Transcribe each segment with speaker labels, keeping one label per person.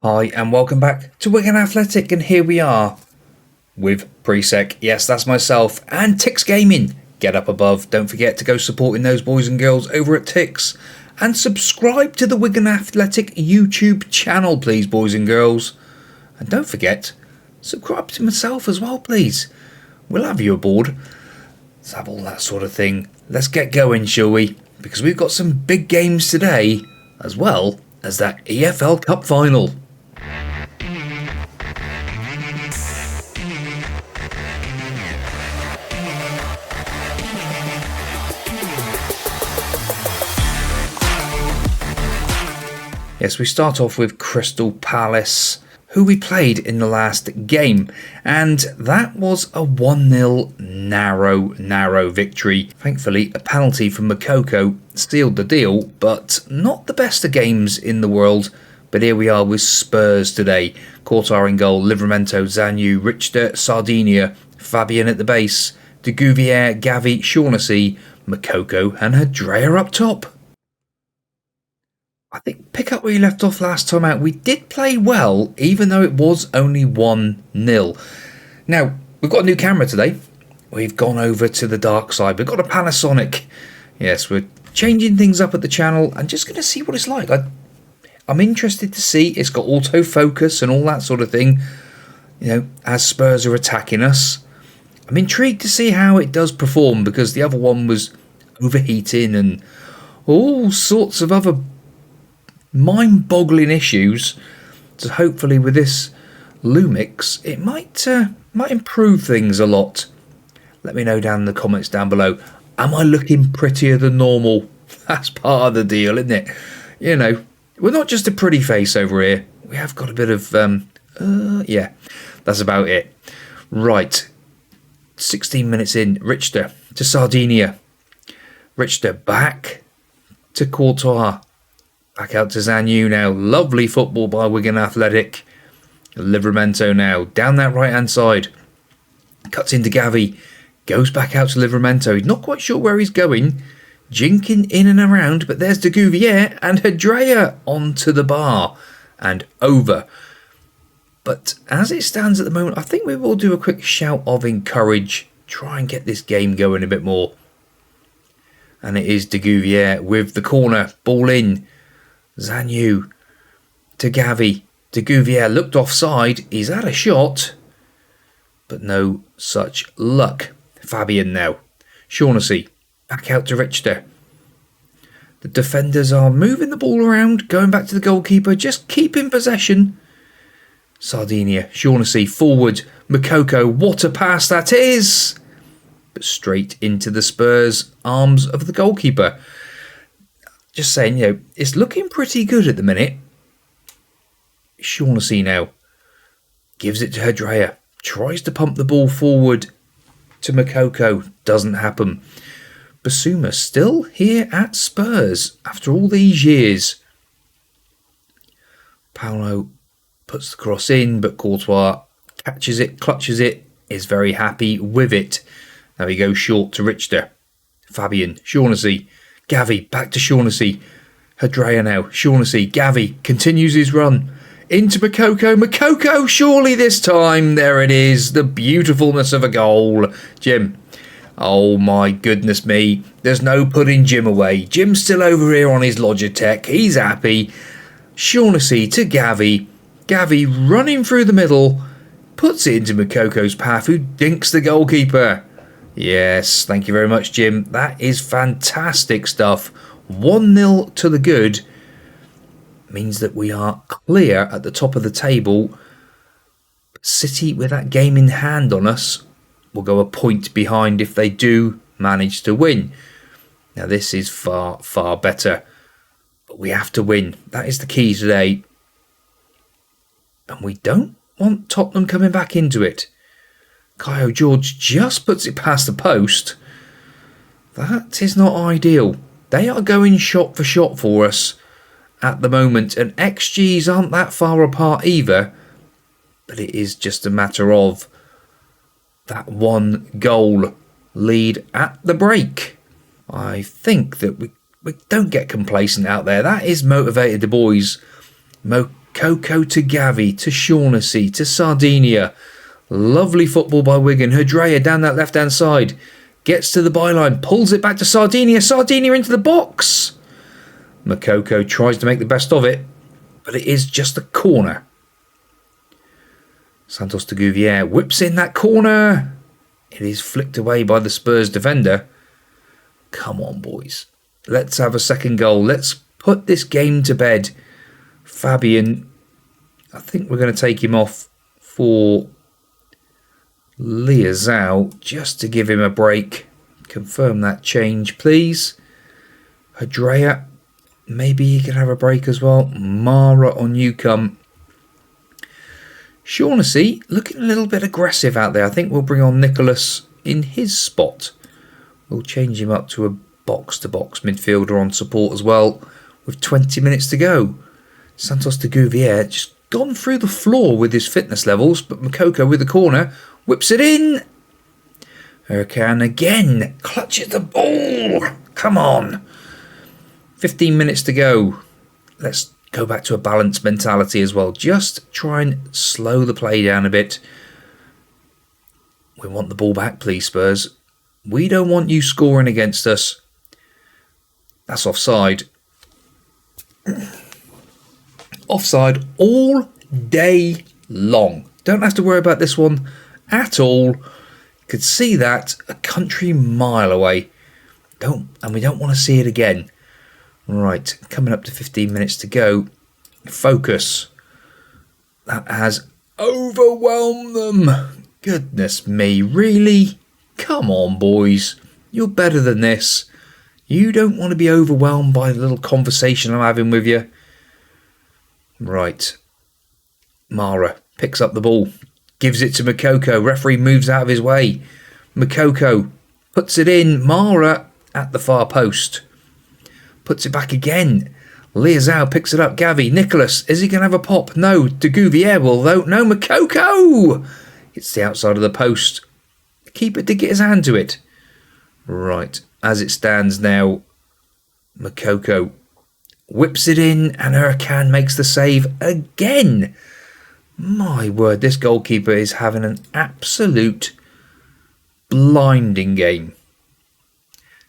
Speaker 1: Hi and welcome back to Wigan Athletic, and here we are with Prisk. Yes, that's myself and LATICS Gaming. Get up above, don't forget to go supporting those boys and girls over at LATICS and subscribe to the Wigan Athletic YouTube channel, please, boys and girls. And don't forget, subscribe to myself as well, please. We'll have you aboard. Let's have all that sort of thing. Let's get going, shall we? Because we've got some big games today, as well as that EFL Cup final. Yes, we start off with Crystal Palace, who we played in the last game, and that was a 1-0 narrow victory. Thankfully, a penalty from Moukoko sealed the deal, but not the best of games in the world. But here we are with Spurs today. Courtois in goal, Livramento, Zanyu, Richter, Sardinia, Fabian at the base, de Gouvier, Gavi, Shaughnessy, Moukoko and Hadrea up top. I think pick up where you left off last time out. We did play well, even though it was only 1-0. Now, we've got a new camera today. We've gone over to the dark side. We've got a Panasonic. Yes, we're changing things up at the channel and just going to see what it's like. I'm interested to see. It's got autofocus and all that sort of thing, you know, as Spurs are attacking us. I'm intrigued to see how it does perform, because the other one was overheating and all sorts of other mind-boggling issues. So hopefully with this Lumix it might improve things a lot. Let me know down in the comments down below. Am I looking prettier than normal? That's part of the deal, isn't it? You know, we're not just a pretty face over here. We have got a bit of yeah, that's about it. Right, 16 minutes in. Richter to Sardinia. Richter back to Courtois. Back out to Zanyu now. Lovely football by Wigan Athletic. Livramento now. Down that right-hand side. Cuts into Gavi. Goes back out to Livramento. He's not quite sure where he's going. Jinking in and around. But there's de Gouvier and Hadrea onto the bar. And over. But as it stands at the moment, I think we will do a quick shout of encourage. Try and get this game going a bit more. And it is de Gouvier with the corner. Ball in. Zanyu to Gavi. De Gouvier looked offside. He's had a shot, but no such luck. Fabian now. Shaughnessy back out to Richter. The defenders are moving the ball around, going back to the goalkeeper, just keeping possession. Sardinia. Shaughnessy forward. Moukoko. What a pass that is! But straight into the Spurs arms of the goalkeeper. Just saying, you know, it's looking pretty good at the minute. Shaughnessy now gives it to Hadrea. Tries to pump the ball forward to Moukoko. Doesn't happen. Basuma still here at Spurs after all these years. Paulo puts the cross in, but Courtois catches it, clutches it, is very happy with it. Now he goes short to Richter. Fabian, Shaughnessy. Gavi, back to Shaughnessy. Hadrea now. Shaughnessy, Gavi, continues his run. Into Moukoko. Moukoko, surely this time. There it is. The beautifulness of a goal. Jim. Oh my goodness me. There's no putting Jim away. Jim's still over here on his Logitech. He's happy. Shaughnessy to Gavi. Gavi running through the middle. Puts it into Moukoko's path, who dinks the goalkeeper. Yes, thank you very much, Jim. That is fantastic stuff. 1-0 to the good means that we are clear at the top of the table. City, with that game in hand on us, will go a point behind if they do manage to win. Now, this is far, far better. But we have to win. That is the key today. And we don't want Tottenham coming back into it. Kaio George just puts it past the post. That is not ideal. They are going shot for shot for us at the moment, and XGs aren't that far apart either. But it is just a matter of that one goal lead at the break. I think that we don't get complacent out there. That is motivated the boys. Makoko to Gavi, to Shaughnessy, to Sardinia. Lovely football by Wigan. Hydrea down that left-hand side. Gets to the byline, pulls it back to Sardinia. Sardinia into the box. Makoko tries to make the best of it, but it is just a corner. Santos de Gouvier whips in that corner. It is flicked away by the Spurs defender. Come on, boys. Let's have a second goal. Let's put this game to bed. Fabian, I think we're going to take him off for Liazao just to give him a break. Confirm that change, please. Hydrea, maybe he can have a break as well. Mara on Newcombe. Shaughnessy looking a little bit aggressive out there. I think we'll bring on Nicholas in his spot. We'll change him up to a box-to-box midfielder on support as well with 20 minutes to go. Santos de Gouvier just gone through the floor with his fitness levels, but Makoko with the corner whips it in. Hurricane again clutches the ball. Come on. 15 minutes to go. Let's go back to a balanced mentality as well. Just try and slow the play down a bit. We want the ball back, please, Spurs. We don't want you scoring against us. That's offside. Offside all day long. Don't have to worry about this one at all. You could see that a country mile away. And we don't want to see it again. Right, coming up to 15 minutes to go. Focus. That has overwhelmed them. Goodness me, really? Come on, boys. You're better than this. You don't want to be overwhelmed by the little conversation I'm having with you. Right. Mara picks up the ball. Gives it to Makoko. Referee moves out of his way. Makoko puts it in. Mara at the far post. Puts it back again. Liazao picks it up. Gavi. Nicholas. Is he going to have a pop? No. De Gouvier will though. No. Makoko. It's the outside of the post. The keeper did get his hand to it. Right. As it stands now, Makoko whips it in and Hurricane makes the save again. My word, this goalkeeper is having an absolute blinding game.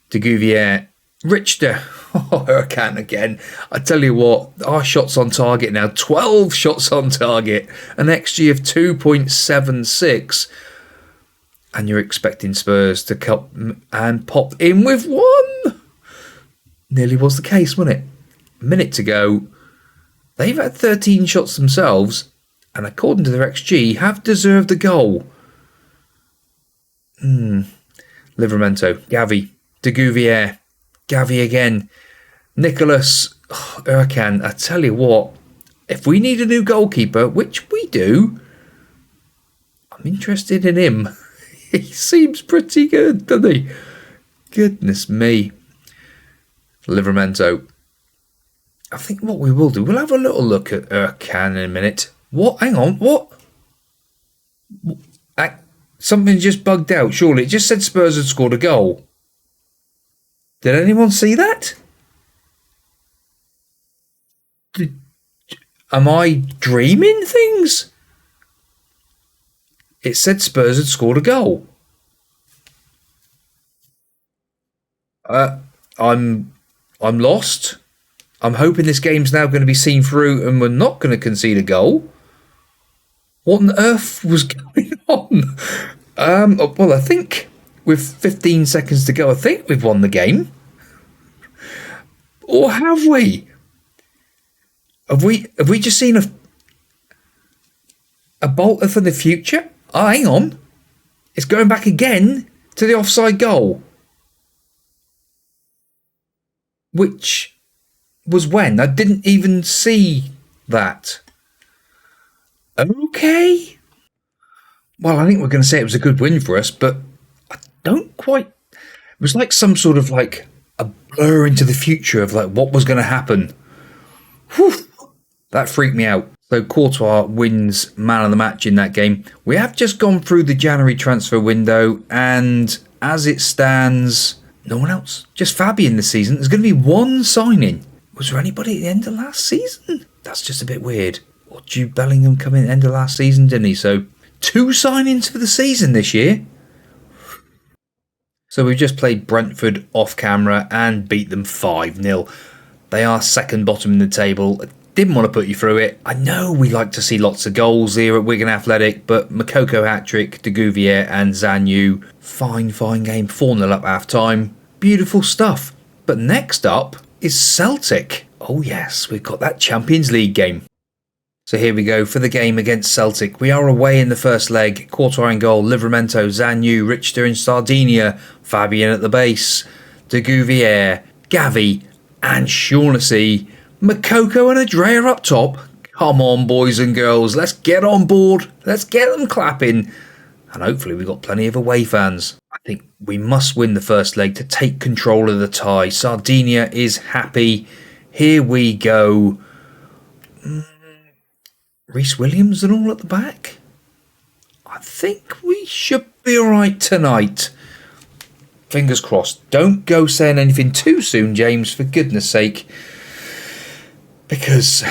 Speaker 1: De Gouvier. Richter. Oh, Hurricane again. I tell you what, our shots on target now, 12 shots on target, an XG of 2.76. And you're expecting Spurs to come and pop in with one. Nearly was the case, wasn't it? A minute to go. They've had 13 shots themselves, and according to their XG, have deserved a goal. Livramento, Gavi, De Gouvier, Gavi again, Nicholas, Hurricane. I tell you what, if we need a new goalkeeper, which we do, I'm interested in him. He seems pretty good, doesn't he? Goodness me. Livramento. I think what we will do, we'll have a little look at Hurricane in a minute. What? Hang on, what? Something just bugged out, surely. It just said Spurs had scored a goal. Did anyone see that? Am I dreaming things? It said Spurs had scored a goal. I'm lost. I'm hoping this game's now going to be seen through and we're not going to concede a goal. What on earth was going on? Well, I think with 15 seconds to go, I think we've won the game. Or have we? Have we just seen a bolter for the future? Oh, hang on. It's going back again to the offside goal. Which was when? I didn't even see that. Okay. Well, I think we're going to say it was a good win for us, but I don't quite... It was like some sort of like a blur into the future of like what was going to happen. Whew. That freaked me out. So Courtois wins man of the match in that game. We have just gone through the January transfer window, and as it stands, no one else. Just Fabian this season. There's going to be one signing. Was there anybody at the end of last season? That's just a bit weird. Or Jude Bellingham come in end of last season, didn't he? So 2 signings for the season this year. So we've just played Brentford off camera and beat them 5-0. They are second bottom in the table. Didn't want to put you through it. I know we like to see lots of goals here at Wigan Athletic, but Makoko hat-trick, de Gouvier and Zanyu. Fine game. 4-0 up half-time. Beautiful stuff. But next up is Celtic. Oh yes, we've got that Champions League game. So here we go for the game against Celtic. We are away in the first leg. Courtois in goal, Livramento, Zanyu, Richter in Sardinia, Fabian at the base, de Gouvier, Gavi and Shaughnessy. Makoko and Adrea up top. Come on, boys and girls, let's get on board. Let's get them clapping. And hopefully we've got plenty of away fans. I think we must win the first leg to take control of the tie. Sardinia is happy. Here we go. Reece Williams and all at the back. I think we should be alright tonight. Fingers crossed. Don't go saying anything too soon, James, for goodness sake. Because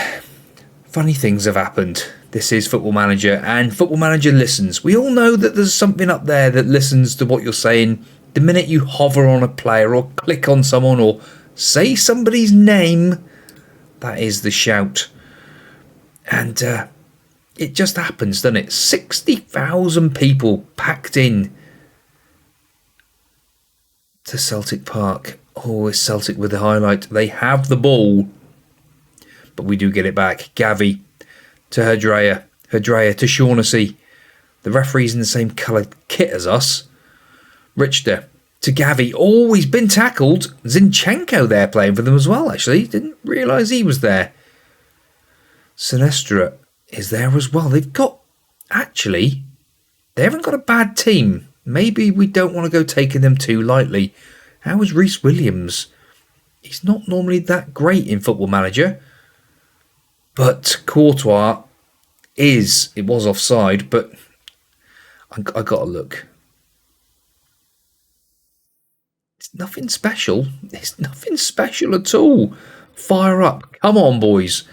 Speaker 1: funny things have happened. This is Football Manager, and Football Manager listens. We all know that there's something up there that listens to what you're saying. The minute you hover on a player or click on someone or say somebody's name, that is the shout. And it just happens, doesn't it? 60,000 people packed in to Celtic Park. Oh, it's Celtic with the highlight. They have the ball, but we do get it back. Gavi to Adrea. Adrea to Shaughnessy. The referee's in the same coloured kit as us. Richter to Gavi. Oh, he's been tackled. Zinchenko there playing for them as well, actually. Didn't realise he was there. Sinestra is there as well. They've got, actually, they haven't got a bad team. Maybe we don't want to go taking them too lightly. How is Reece Williams? He's not normally that great in Football Manager. But Courtois is, it was offside, but I got to look. It's nothing special. It's nothing special at all. Fire up. Come on, boys.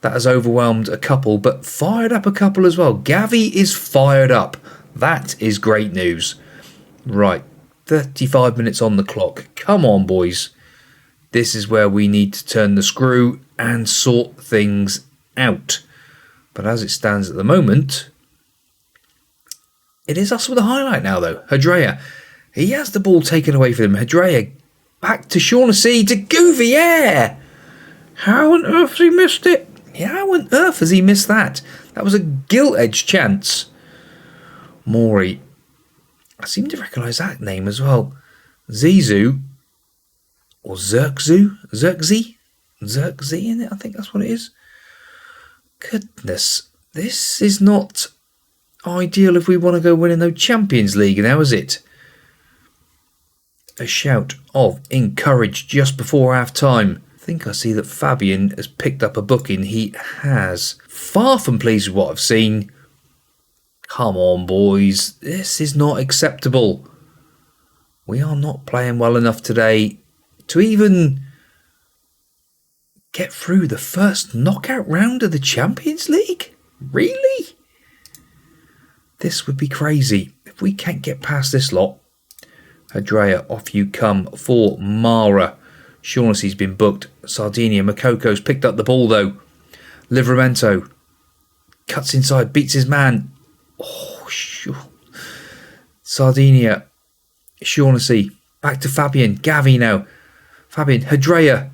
Speaker 1: That has overwhelmed a couple, but fired up a couple as well. Gavi is fired up. That is great news. Right, 35 minutes on the clock. Come on, boys. This is where we need to turn the screw and sort things out. But as it stands at the moment, it is us with a highlight now, though. Adrea. He has the ball taken away from him. Adrea back to Shaughnessy to Gouvier. How on earth has he missed it? How on earth has he missed that? That was a gilt-edged chance. Mori. I seem to recognise that name as well. Zizou. Or Zirkzee, in it, I think that's what it is. Goodness, this is not ideal if we want to go winning the Champions League now, is it? A shout of encourage just before half-time. I think I see that Fabian has picked up a booking. He has. Far from pleased with what I've seen. Come on, boys. This is not acceptable. We are not playing well enough today to even get through the first knockout round of the Champions League? Really? This would be crazy. If we can't get past this lot. Adrea, off you come for Mara. Shaughnessy's been booked. Sardinia, Makoko's picked up the ball though. Livramento cuts inside, beats his man. Oh, Sardinia, Shaughnessy, back to Fabian. Gavi now. Fabian, Adrea.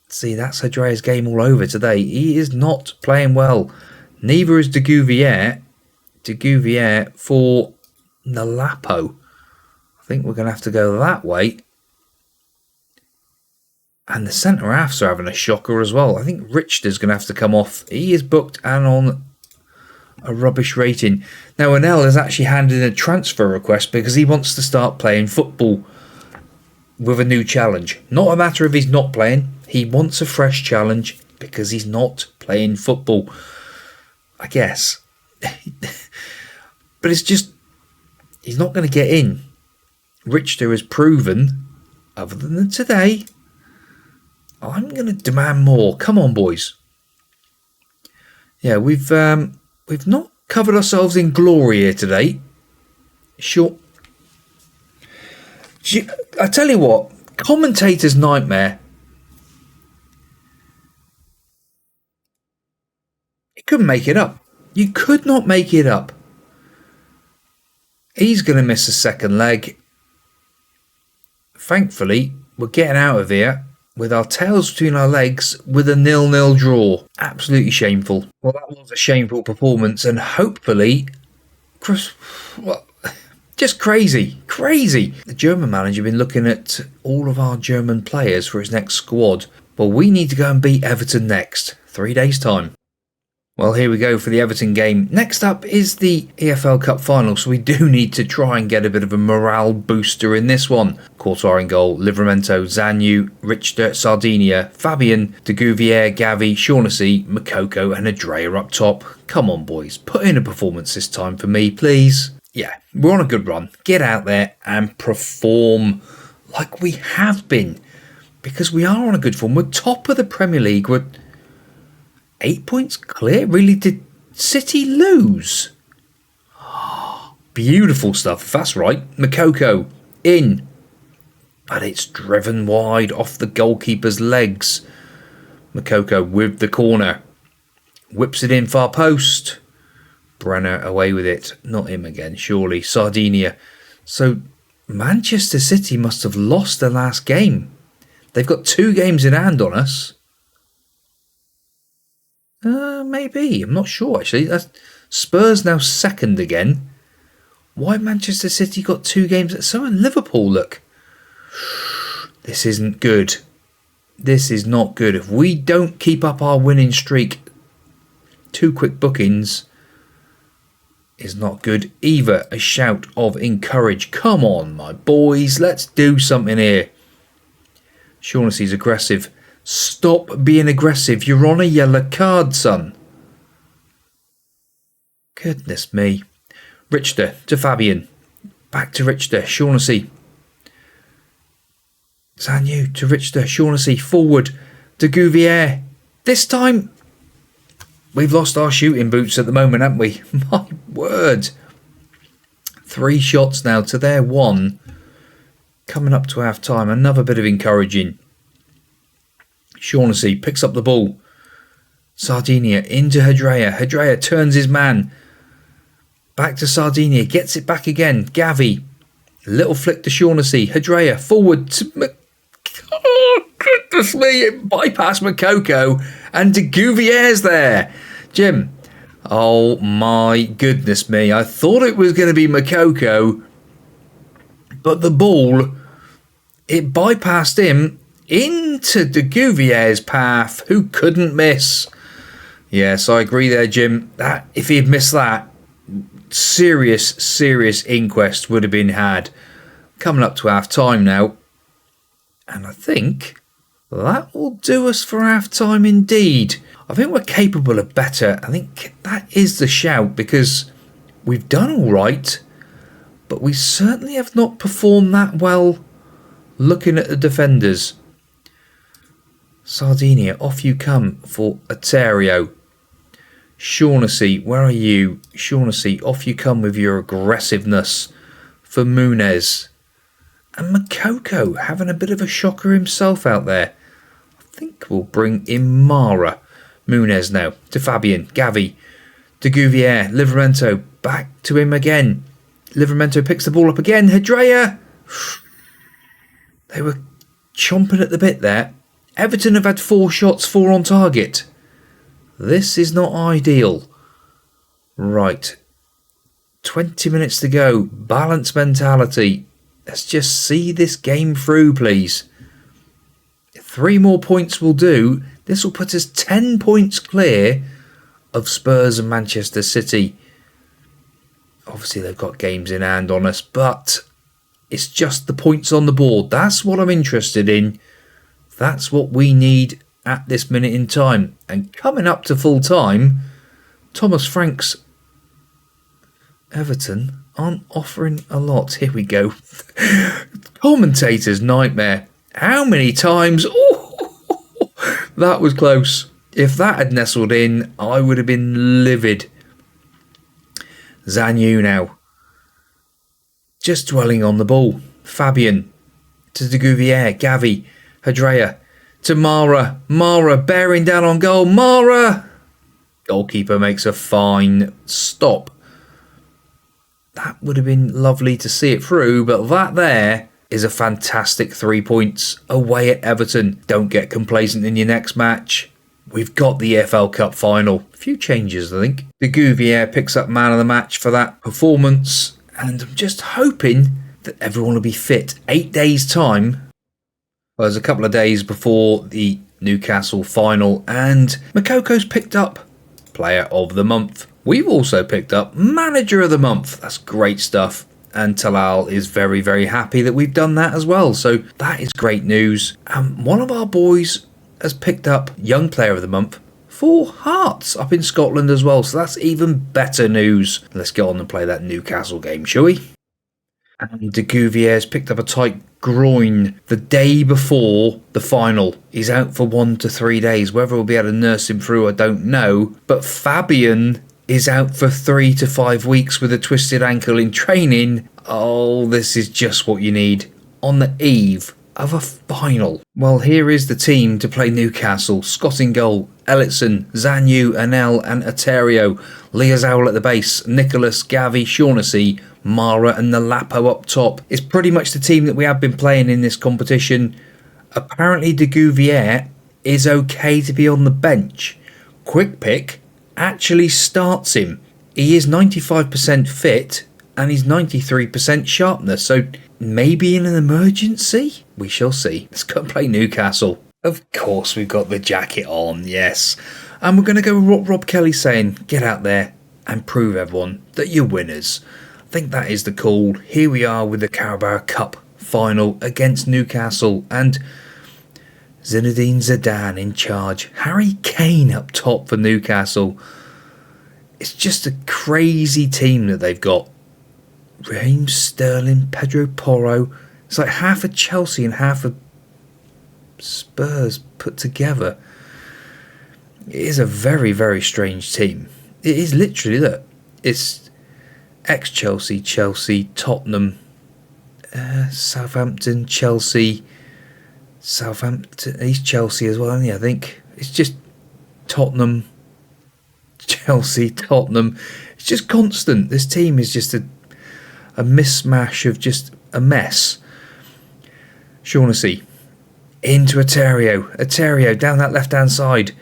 Speaker 1: See, that's Adrea's game all over today. He is not playing well. Neither is de Gouvier. De Gouvier for Nalapo. I think we're going to have to go that way. And the centre-halves are having a shocker as well. I think Richter's going to have to come off. He is booked and on a rubbish rating. Now, Anel has actually handed in a transfer request because he wants to start playing football with a new challenge. Not a matter of he's not playing. He wants a fresh challenge because he's not playing football. I guess. But it's just, he's not going to get in. Richter has proven, other than today, I'm going to demand more. Come on, boys. Yeah, we've not covered ourselves in glory here today. Sure. I tell you what, commentator's nightmare. You couldn't make it up. You could not make it up. He's going to miss a second leg. Thankfully, we're getting out of here with our tails between our legs with a 0-0 draw. Absolutely shameful. Well, that was a shameful performance, and hopefully, just crazy. The German manager has been looking at all of our German players for his next squad. Well, we need to go and beat Everton next. 3 days' time. Well, here we go for the Everton game. Next up is the EFL Cup final, so we do need to try and get a bit of a morale booster in this one. Courtois in goal, Livramento, Zanyu, Richter, Sardinia, Fabian, De Gouvier, Gavi, Shaughnessy, Makoko and Adrea up top. Come on, boys, put in a performance this time for me, please. Yeah, we're on a good run. Get out there and perform like we have been, because we are on a good form. We're top of the Premier League. We're 8 points clear? Really? Did City lose? Beautiful stuff, if that's right. Makoko in. But it's driven wide off the goalkeeper's legs. Makoko with the corner. Whips it in far post. Brenner away with it. Not him again, surely. Sardinia. So Manchester City must have lost their last game. They've got 2 games in hand on us. Maybe. I'm not sure, actually. Spurs now second again. Why Manchester City got 2 games? So in Liverpool, look. This isn't good. This is not good. If we don't keep up our winning streak, 2 quick bookings is not good either. A shout of encourage. Come on, my boys. Let's do something here. Shaughnessy's aggressive. Stop being aggressive. You're on a yellow card, son. Goodness me. Richter to Fabian. Back to Richter. Shaughnessy. Zanyu to Richter. Shaughnessy. Forward to Gouvier. This time, we've lost our shooting boots at the moment, haven't we? My word. 3 shots now to their 1. Coming up to half time. Another bit of encouraging. Shaughnessy picks up the ball. Sardinia into Adrea. Adrea turns his man. Back to Sardinia. Gets it back again. Gavi. Little flick to Shaughnessy. Adrea forward to... Oh, goodness me. It bypassed Makoko. And De Gouvier's there. Jim. Oh, my goodness me. I thought it was going to be Makoko. But the ball, it bypassed him into De Gouvier's path, who couldn't miss. Yes, I agree there, Jim. That if he had missed that, serious inquest would have been had. Coming up to half time now. And I think that will do us for half time indeed. I think we're capable of better. I think that is the shout, because we've done all right, but we certainly have not performed that well looking at the defenders. Sardinia, off you come for Aterio. Shaughnessy, where are you? Shaughnessy, off you come with your aggressiveness for Muniz. And Makoko having a bit of a shocker himself out there. I think we'll bring in Mara. Muniz now to Fabian. Gavi. De Gouvier. Livramento. Back to him again. Livramento picks the ball up again. Adrea. They were chomping at the bit there. Everton have had 4 shots, 4 on target. This is not ideal. Right. 20 minutes to go. Balanced mentality. Let's just see this game through, please. 3 more points will do. This will put us 10 points clear of Spurs and Manchester City. Obviously, they've got games in hand on us, but it's just the points on the board. That's what I'm interested in. That's what we need at this minute in time. And coming up to full time, Thomas Frank's Everton aren't offering a lot. Here we go. Commentator's nightmare. How many times? Oh, that was close. If that had nestled in, I would have been livid. Zanyu now. Just dwelling on the ball. Fabian. To De Gouvier. Gavi. Hadrea. To Mara. Mara bearing down on goal. Mara! Goalkeeper makes a fine stop. That would have been lovely to see it through, but that there is a fantastic 3 points away at Everton. Don't get complacent in your next match. We've got the EFL Cup final. A few changes, I think. De Gouvier picks up man of the match for that performance, and I'm just hoping that everyone will be fit. 8 days' time. Well, there's a couple of days before the Newcastle final, and Mokoko's picked up Player of the Month. We've also picked up Manager of the Month. That's great stuff. And Talal is very, very happy that we've done that as well. So that is great news. And one of our boys has picked up Young Player of the Month for Hearts up in Scotland as well. So that's even better news. Let's get on and play that Newcastle game, shall we? And De Gouvier's picked up a tight groin the day before the final. He's out for 1 to 3 days. Whether we'll be able to nurse him through, I don't know. But Fabian is out for 3 to 5 weeks with a twisted ankle in training. Oh, this is just what you need on the eve of a final. Well, here is the team to play Newcastle. Scott in goal, Ellison, Zanyu, Anel and Aterio. Liazowel at the base, Nicholas, Gavi, Shaughnessy, Mara and Nalapo up top. It's pretty much the team that we have been playing in this competition. Apparently De Gouvier is okay to be on the bench. Quick Pick actually starts him. He is 95% fit and he's 93% sharpness, so maybe in an emergency? We shall see. Let's go and play Newcastle. Of course we've got the jacket on, yes. And we're going to go with what Rob Kelly's saying. Get out there and prove everyone that you're winners. I think that is the call. Here we are with the Carabao Cup final against Newcastle and Zinedine Zidane in charge. Harry Kane up top for Newcastle. It's just a crazy team that they've got. Raheem Sterling, Pedro Porro. It's like half a Chelsea and half a Spurs put together. It is a very, very strange team. It is literally that. It's ex-Chelsea, Chelsea, Tottenham, Southampton, Chelsea, Southampton. He's Chelsea as well, isn't he? I think it's just Tottenham, Chelsea, Tottenham. It's just constant. This team is just a mismatch of just a mess. Shaughnessy into Aterio. Aterio down that left-hand side.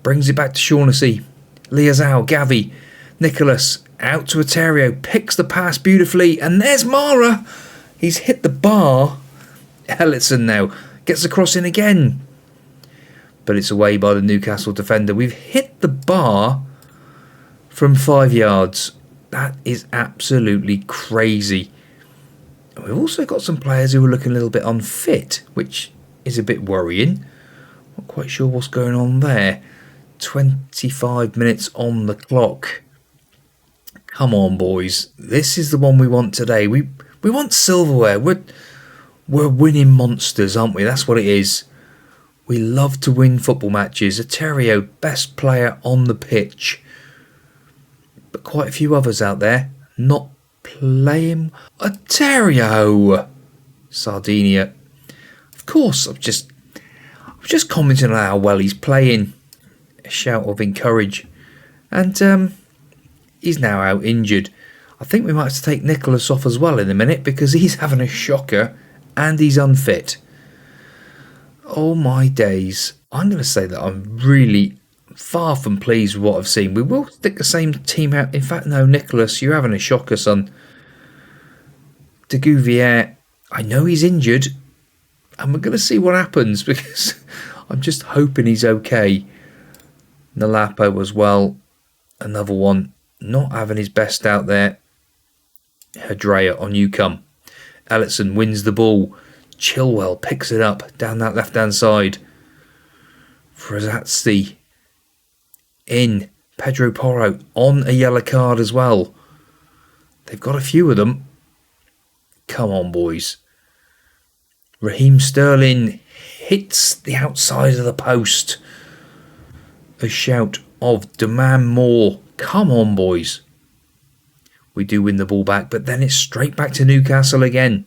Speaker 1: Brings it back to Shaughnessy. Liazao, Gavi, Nicholas out to Aterio. Picks the pass beautifully. And there's Mara. He's hit the bar. Ellison now gets the cross in again. But it's away by the Newcastle defender. We've hit the bar from 5 yards. That is absolutely crazy. We've also got some players who are looking a little bit unfit, which is a bit worrying. Not quite sure what's going on there. 25 minutes on the clock. Come on, boys. This is the one we want today. We want silverware. We're winning monsters, aren't we? That's what it is. We love to win football matches. Aterio, best player on the pitch. But quite a few others out there not playing. Aterio! Sardinia. Of course, I'm just commenting on how well he's playing. A shout of encourage. And he's now out injured. I think we might have to take Nicholas off as well in a minute because he's having a shocker and he's unfit. Oh my days. I'm going to say that I'm really far from pleased with what I've seen. We will stick the same team out. In fact, no, Nicholas, you're having a shocker, son. De Gouvier, I know he's injured, and we're going to see what happens because I'm just hoping he's okay. Nalapo as well, another one, not having his best out there. Hadrea, on you come. Ellison wins the ball. Chilwell picks it up down that left-hand side. Frazazzi in. Pedro Porro on a yellow card as well. They've got a few of them. Come on, boys. Raheem Sterling hits the outside of the post. a shout of demand more. Come on, boys. We do win the ball back, but then it's straight back to Newcastle again.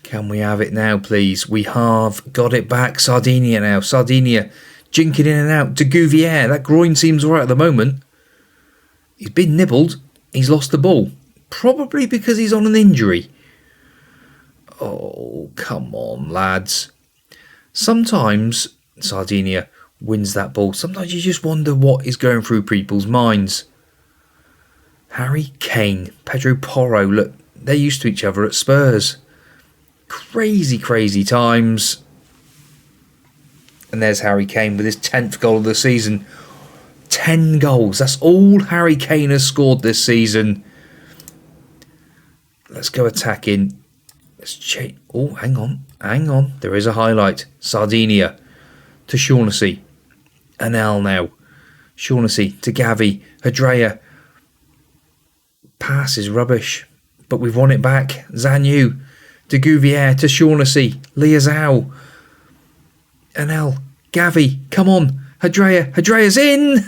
Speaker 1: Can we have it now, please? We have got it back. Sardinia now. Sardinia jinking in and out. De Gouvier. That groin seems all right at the moment. He's been nibbled. He's lost the ball. Probably because he's on an injury. Oh, come on, lads. Sometimes Sardinia wins that ball. Sometimes you just wonder what is going through people's minds. Harry Kane, Pedro Porro, look, they're used to each other at Spurs. Crazy, crazy times. And there's Harry Kane with his 10th goal of the season. 10 goals. That's all Harry Kane has scored this season. Let's go attacking. Let's check. Oh, hang on. Hang on. There is a highlight. Sardinia to Shaughnessy. Anel now. Shaughnessy to Gavi. Hadrea. Pass is rubbish. But we've won it back. Zanyu. De Gouvier to Shaughnessy. Liazao. Anel. Gavi. Come on. Hadrea. Hadrea's in.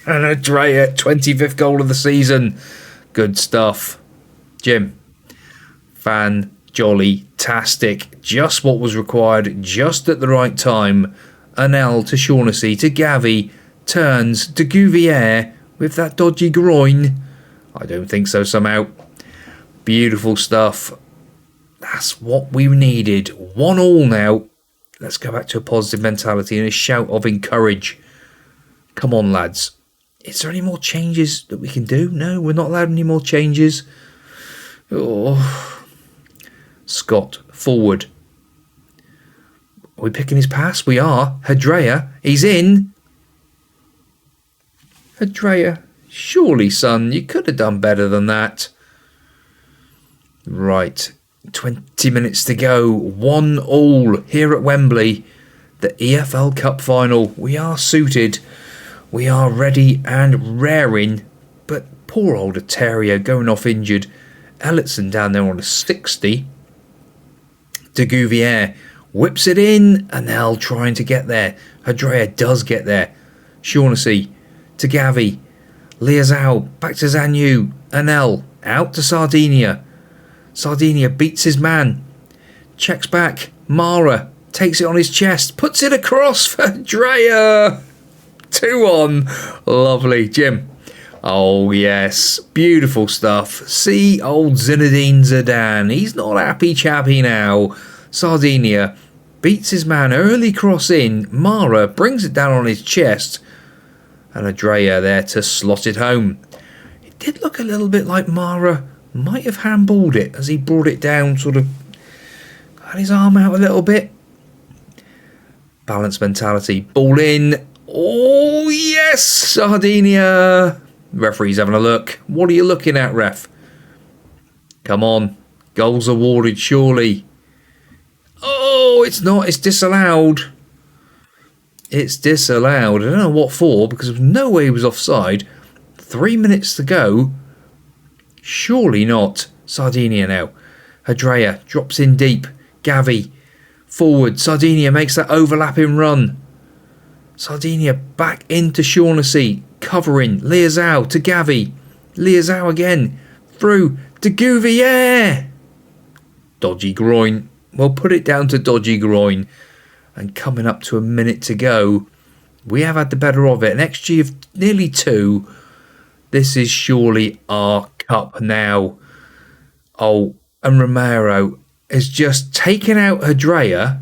Speaker 1: And Hadrea. 25th goal of the season. Good stuff. Jim. Jolly-tastic. Just what was required. Just at the right time. Anel to Shaughnessy to Gavi. Turns. De Gouvier with that dodgy groin. I don't think so somehow. Beautiful stuff. That's what we needed. 1-1 now. Let's go back to a positive mentality and a shout of encourage. Come on, lads. Is there any more changes that we can do? No, we're not allowed any more changes. Oh. Scott, forward. Are we picking his pass? We are. Hadrea, he's in. Hadrea, surely, son, you could have done better than that. Right. 20 minutes to go. 1-1 here at Wembley. The EFL Cup final. We are suited. We are ready and raring. But poor old Aterio going off injured. Ellison down there on a 60. De Gouvier whips it in. Anel trying to get there. Hadrea does get there. Shaughnessy to Gavi. Liazao back to Zanyu. Anel out to Sardinia. Sardinia beats his man. Checks back. Mara takes it on his chest. Puts it across for Dreyer. 2-1. Lovely. Jim. Oh, yes. Beautiful stuff. See old Zinedine Zidane. He's not happy chappy now. Sardinia beats his man. Early cross in. Mara brings it down on his chest. And Dreyer there to slot it home. It did look a little bit like Mara might have handballed it as he brought it down, sort of got his arm out a little bit. Balanced mentality. Ball in. Oh, yes! Sardinia. Referee's having a look. What are you looking at, ref? Come on. Goals awarded, surely. Oh, it's not. It's disallowed. It's disallowed. I don't know what for, because there's no way he was offside. 3 minutes to go. Surely not. Sardinia now. Hadrea drops in deep. Gavi forward. Sardinia makes that overlapping run. Sardinia back into Shaughnessy. Covering. Liazao to Gavi. Liazao again. Through. De Gouvier. Dodgy groin. We'll put it down to dodgy groin. And coming up to a minute to go. We have had the better of it. An XG of nearly 2. This is surely our cup now. Oh, and Romero has just taken out Hadrea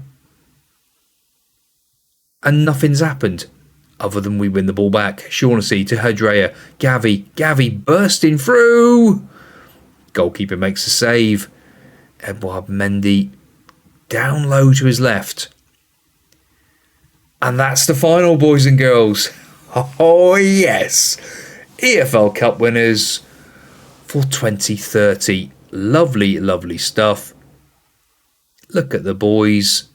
Speaker 1: and nothing's happened other than we win the ball back. Shaughnessy to Hadrea. Gavi bursting through. Goalkeeper makes a save. Edouard Mendy down low to his left. And that's the final, boys and girls. Oh, yes. EFL Cup winners for 2030. Lovely, lovely stuff. Look at the boys.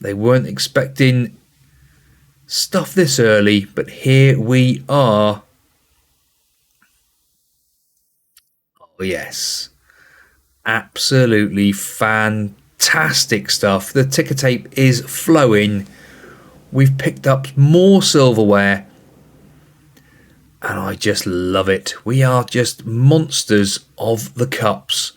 Speaker 1: They weren't expecting stuff this early, but here we are. Oh, yes. Absolutely fantastic stuff. The ticker tape is flowing. we've picked up more silverware. And I just love it. We are just monsters of the cups.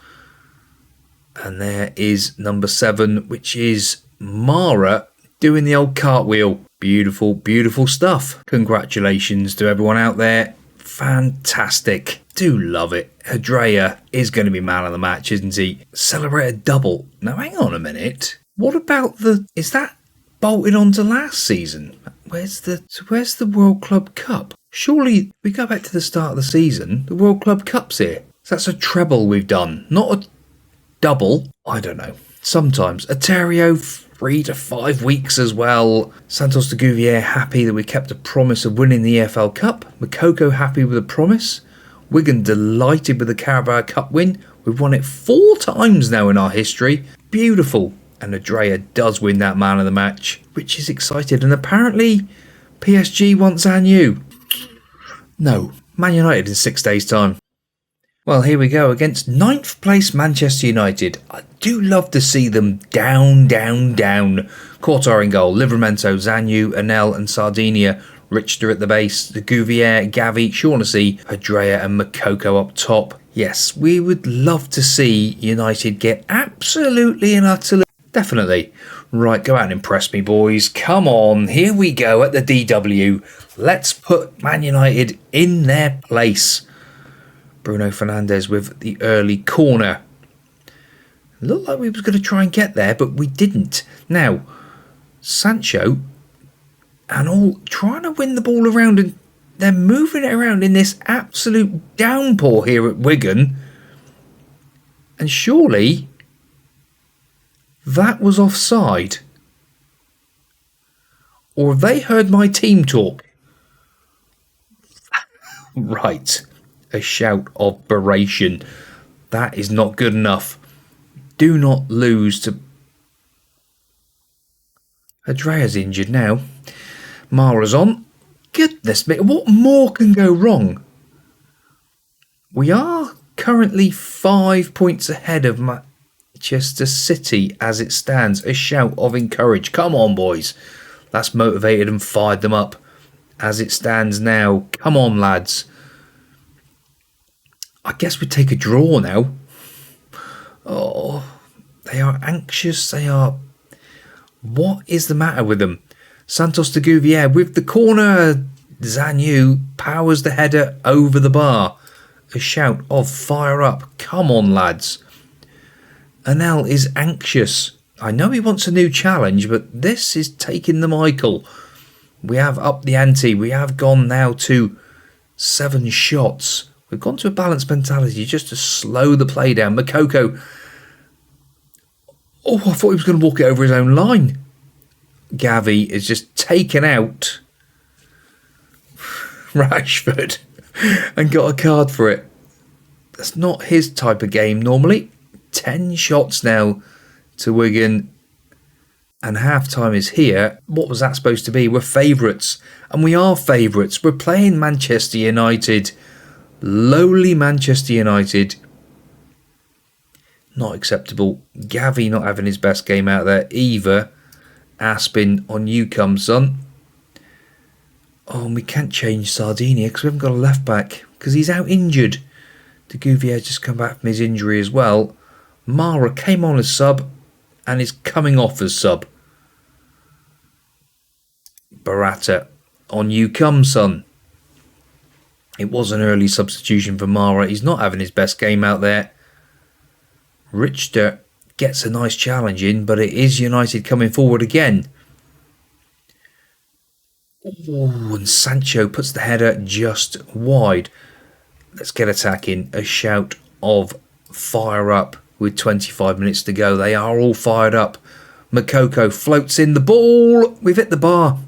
Speaker 1: And there is number 7, which is Mara doing the old cartwheel. Beautiful, beautiful stuff. Congratulations to everyone out there. Fantastic. Do love it. Hadrea is going to be man of the match, isn't he? Celebrate a double. Now, hang on a minute. What about is that bolted onto last season? Where's the World Club Cup? Surely we go back to the start of the season. The World Club Cup's here. So that's a treble we've done, not a double. I don't know. Sometimes Ontario 3 to 5 weeks as well. Santos de Gouvier happy that we kept a promise of winning the EFL Cup. Makoko happy with the promise. Wigan delighted with the Carabao Cup win. We've won it 4 times now in our history. Beautiful. And Hadrea does win that man of the match, which is excited. And apparently PSG wants Anu. No, Man United in 6 days' time. Well, here we go against 9th place Manchester United. I do love to see them down, down, down. Courtois in goal, Livramento, Zanu, Anel and Sardinia. Richter at the base, the Gouvier, Gavi, Shaughnessy, Hadrea and Makoko up top. Yes, we would love to see United get absolutely and utterly... Definitely. Right, go out and impress me, boys. Come on, here we go at the DW. Let's put Man United in their place. Bruno Fernandes with the early corner. Looked like we was going to try and get there, but we didn't. Now, Sancho and all trying to win the ball around, and they're moving it around in this absolute downpour here at Wigan. And surely that was offside. Or have they heard my team talk? Right. A shout of beration. That is not good enough. Do not lose to... Hadrea's injured now. Mara's on. Goodness me, what more can go wrong? We are currently 5 points ahead of Manchester City as it stands. A shout of encourage. Come on, boys. That's motivated and fired them up. As it stands now. Come on, lads. I guess we take a draw now. Oh, they are anxious. They are... What is the matter with them? Santos de Gouvier with the corner. Zanu powers the header over the bar. A shout of fire up. Come on, lads. Anel is anxious. I know he wants a new challenge, but this is taking the Michael. We have upped the ante. We have gone now to 7 shots. We've gone to a balanced mentality just to slow the play down. Makoko. Oh, I thought he was going to walk it over his own line. Gavi is just taken out Rashford and got a card for it. That's not his type of game normally. 10 shots now to Wigan. And half-time is here. What was that supposed to be? We're favourites. And we are favourites. We're playing Manchester United. Lowly Manchester United. Not acceptable. Gavi not having his best game out there either. Aspin, on you come, son. Oh, and we can't change Sardinia because we haven't got a left back because he's out injured. De Gouvier just come back from his injury as well. Mara came on as sub and is coming off as sub. Barata, on you come, son. It was an early substitution for Mara. He's not having his best game out there. Richter gets a nice challenge in, but it is United coming forward again. Oh, and Sancho puts the header just wide. Let's get attacking. A shout of fire up with 25 minutes to go. They are all fired up. Makoko floats in the ball. We've hit the bar.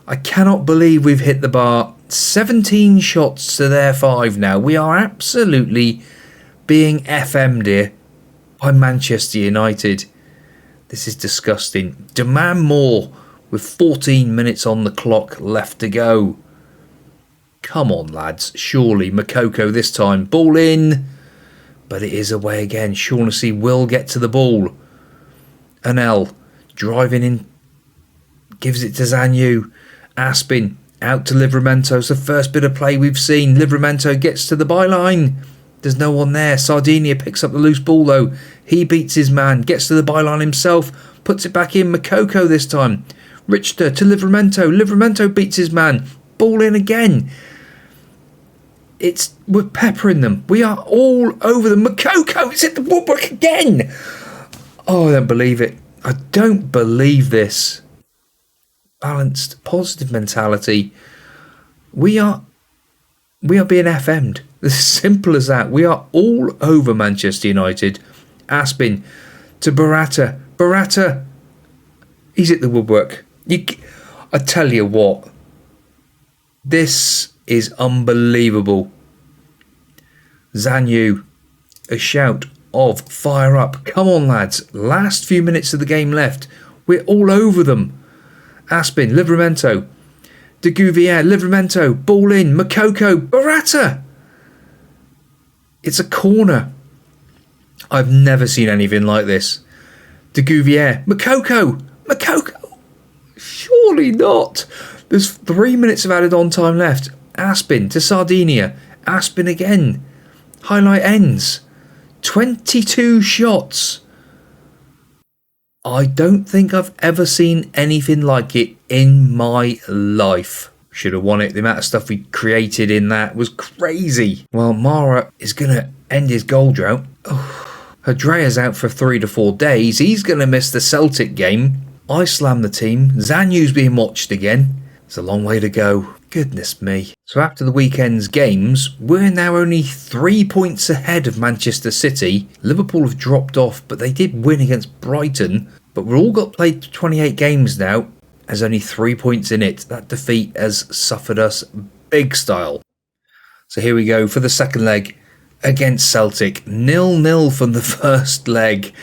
Speaker 1: I cannot believe we've hit the bar. 17 shots to their 5 now. We are absolutely being FM'd here by Manchester United. This is disgusting. Demand more with 14 minutes on the clock left to go. Come on, lads. Surely Makoko this time. Ball in. But it is away again. Shaughnessy will get to the ball. Anel driving in. Gives it to Zanyu. Aspin out to Livramento. It's the first bit of play we've seen. Livramento gets to the byline. There's no one there. Sardinia picks up the loose ball though. He beats his man. Gets to the byline himself. Puts it back in. Makoko this time. Richter to Livramento. Livramento beats his man. Ball in again. We're peppering them. We are all over them. Makoko, it's hit the woodwork again. Oh, I don't believe it. I don't believe this. Balanced, positive mentality. We are being FM'd. As simple as that. We are all over Manchester United. Aspin to Barata. Barata. He's hit the woodwork. I tell you what. This is unbelievable. Zanyu. A shout of fire up. Come on, lads. Last few minutes of the game left. We're all over them. Aspin. Livramento. De Gouvier. Livramento. Ball in. Makoko. Barata. It's a corner. I've never seen anything like this. De Gouvier. Makoko. Makoko. Surely not. There's 3 minutes of added on time left. Aspin to Sardinia. Aspin again. Highlight ends. 22 shots. I don't think I've ever seen anything like it in my life. Should have won it. The amount of stuff we created in that was crazy. Well, Mara is going to end his goal drought. Hadrea's out for 3 to 4 days. He's going to miss the Celtic game. I slammed the team. Zanyu's being watched again. It's a long way to go. Goodness me. So after the weekend's games, we're now only 3 points ahead of Manchester City. Liverpool have dropped off, but they did win against Brighton. But we've all got played 28 games now. There's only 3 points in it. That defeat has suffered us big style. So here we go for the second leg against Celtic. 0-0 from the first leg.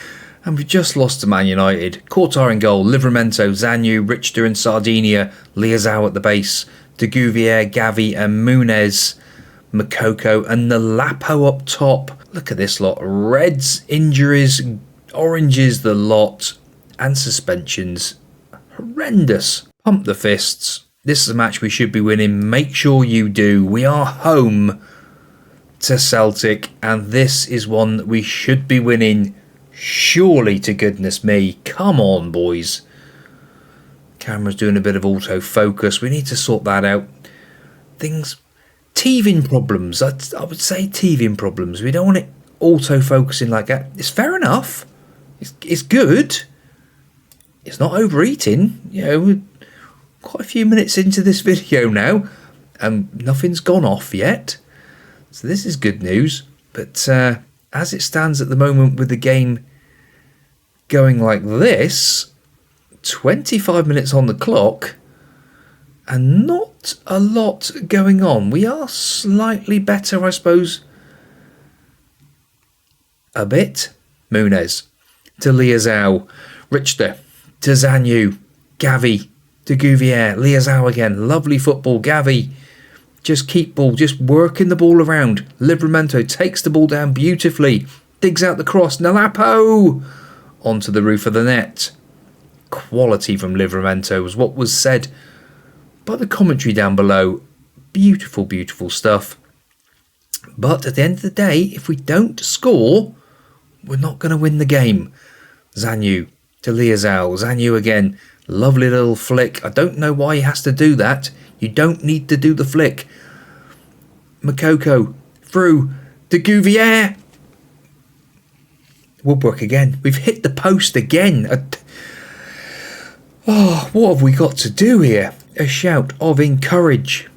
Speaker 1: And we've just lost to Man United. Courtois in goal, Livramento, Zanyu, Richter and Sardinia, Liazao at the base, De Gouvier, Gavi and Muniz, Makoko and Nalapo up top. Look at this lot. Reds, injuries, oranges the lot, and suspensions. Horrendous. Pump the fists. This is a match we should be winning. Make sure you do. We are home to Celtic, and this is one that we should be winning. Surely to goodness me. Come on, boys. Camera's doing a bit of autofocus. We need to sort that out. Things... teething problems. I would say teething problems. We don't want it autofocusing like that. It's fair enough. It's good. It's not overeating. You know, we're quite a few minutes into this video now, and nothing's gone off yet. So this is good news. But as it stands at the moment with the game going like this, 25 minutes on the clock and not a lot going on. We are slightly better, I suppose. A bit. Muniz to Liazao, Richter to Zanyu, Gavi to Gouvier, Liazao again. Lovely football, Gavi. Just keep ball, just working the ball around. Livramento takes the ball down beautifully. Digs out the cross. Nalapo! Onto the roof of the net. Quality from Livramento was what was said by the commentary down below. Beautiful, beautiful stuff. But at the end of the day, if we don't score, we're not going to win the game. Zanyu to Liazao. Zanyu again. Lovely little flick. I don't know why he has to do that. You don't need to do the flick. Makoko through De Gouvier. Woodwork again. We've hit the post again. Oh, what have we got to do here? A shout of encourage.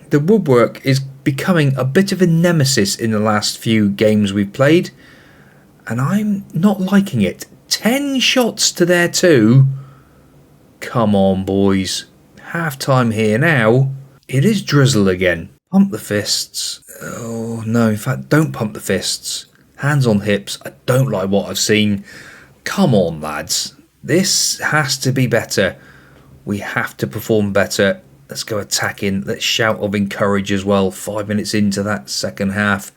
Speaker 1: The woodwork is becoming a bit of a nemesis in the last few games we've played, and I'm not liking it. 10 shots to their 2. Come on, boys. Half time here now. It is drizzle again. Pump the fists. Oh no, in fact, don't pump the fists. Hands on hips. I don't like what I've seen. Come on, lads. This has to be better. We have to perform better. Let's go attacking. Let's shout of encourage as well. 5 minutes into that second half.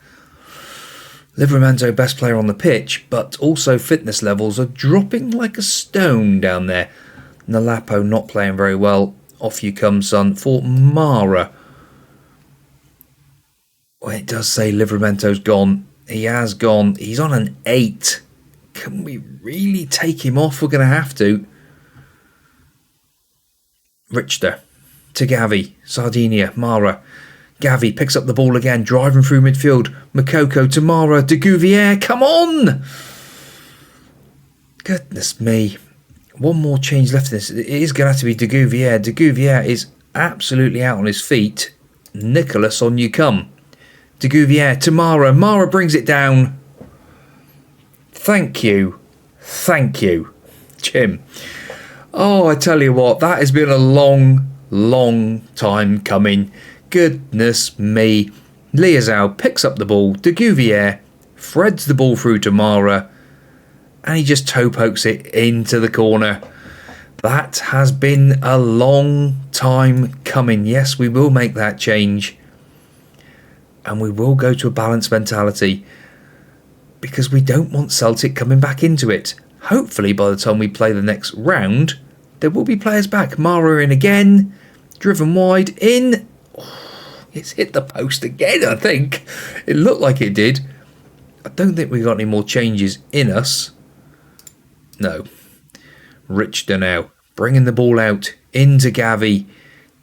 Speaker 1: Livramento, best player on the pitch, but also fitness levels are dropping like a stone down there. Nalapo not playing very well. Off you come, son, for Mara. Well, it does say Livramento's gone. He has gone. He's on an 8. Can we really take him off? We're going to have to. Richter to Gavi. Sardinia. Mara. Gavi picks up the ball again. Driving through midfield. Makoko to Mara. De Gouvier. Come on! Goodness me. One more change left in this. It is going to have to be De Gouvier. De Gouvier is absolutely out on his feet. Nicholas, on you come. De Gouvier to Mara. Mara brings it down. Thank you. Thank you, Jim. Oh, I tell you what, that has been a long time coming. Goodness me. Liazao picks up the ball. De Gouvier threads the ball through to Mara. And he just toe pokes it into the corner. That has been a long time coming. Yes, we will make that change. And we will go to a balanced mentality. Because we don't want Celtic coming back into it. Hopefully by the time we play the next round, there will be players back. Mara in again. Driven wide. In. Oh, it's hit the post again, I think. It looked like it did. I don't think we got any more changes in us. No. Richter now. Bringing the ball out. Into Gavi.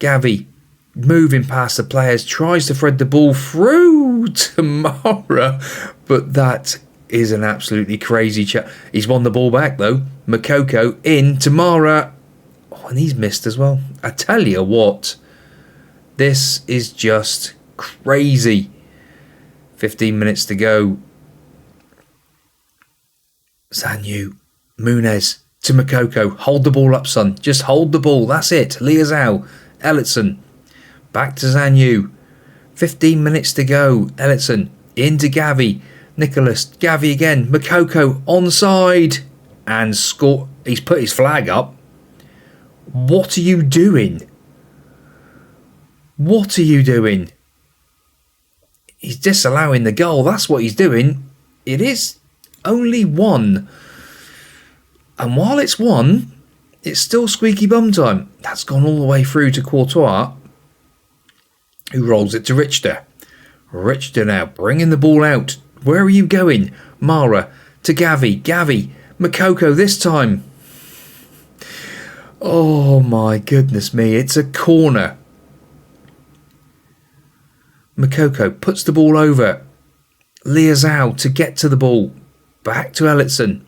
Speaker 1: Gavi moving past the players. Tries to thread the ball through to Mara. But that is an absolutely crazy chat. He's won the ball back though. Makoko in to Mara. Oh, and he's missed as well. I tell you what. This is just crazy. 15 minutes to go. Zanyu. Muniz to Makoko. Hold the ball up, son. Just hold the ball. That's it. Liazao. Ellison. Back to Zanyu. 15 minutes to go. Ellison. Into Gavi. Nicholas. Gavi again. Makoko. Onside. And score. He's put his flag up. What are you doing? What are you doing? He's disallowing the goal. That's what he's doing. It is only 1. And while it's 1, it's still squeaky bum time. That's gone all the way through to Courtois, who rolls it to Richter. Richter now bringing the ball out. Where are you going? Mara to Gavi. Gavi. Makoko this time. Oh my goodness me. It's a corner. Makoko puts the ball over. Liazao to get to the ball. Back to Ellison.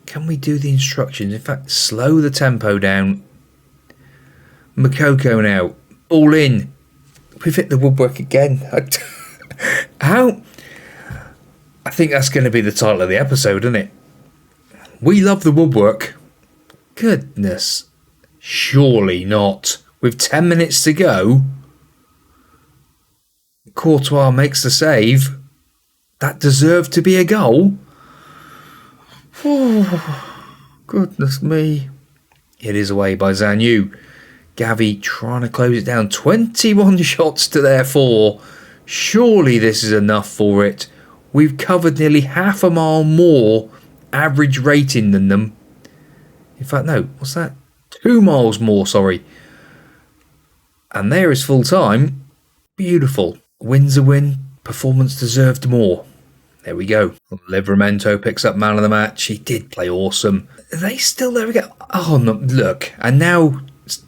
Speaker 1: Can we do the instructions? In fact, slow the tempo down. Makoko now. All in. We've hit the woodwork again. How? I think that's going to be the title of the episode, isn't it? We love the woodwork. Goodness. Surely not. With 10 minutes to go. Courtois makes the save. That deserved to be a goal. Oh, goodness me. It is away by Zanyu. Gavi trying to close it down. 21 shots to their 4. Surely this is enough for it. We've covered nearly half a mile more average rating than them. In fact, no. What's that? 2 miles more, sorry. And there is full time. Beautiful. Win's a win. Performance deserved more. There we go. Livramento picks up man of the match. He did play awesome. Are they still there again? Oh, no, look. And now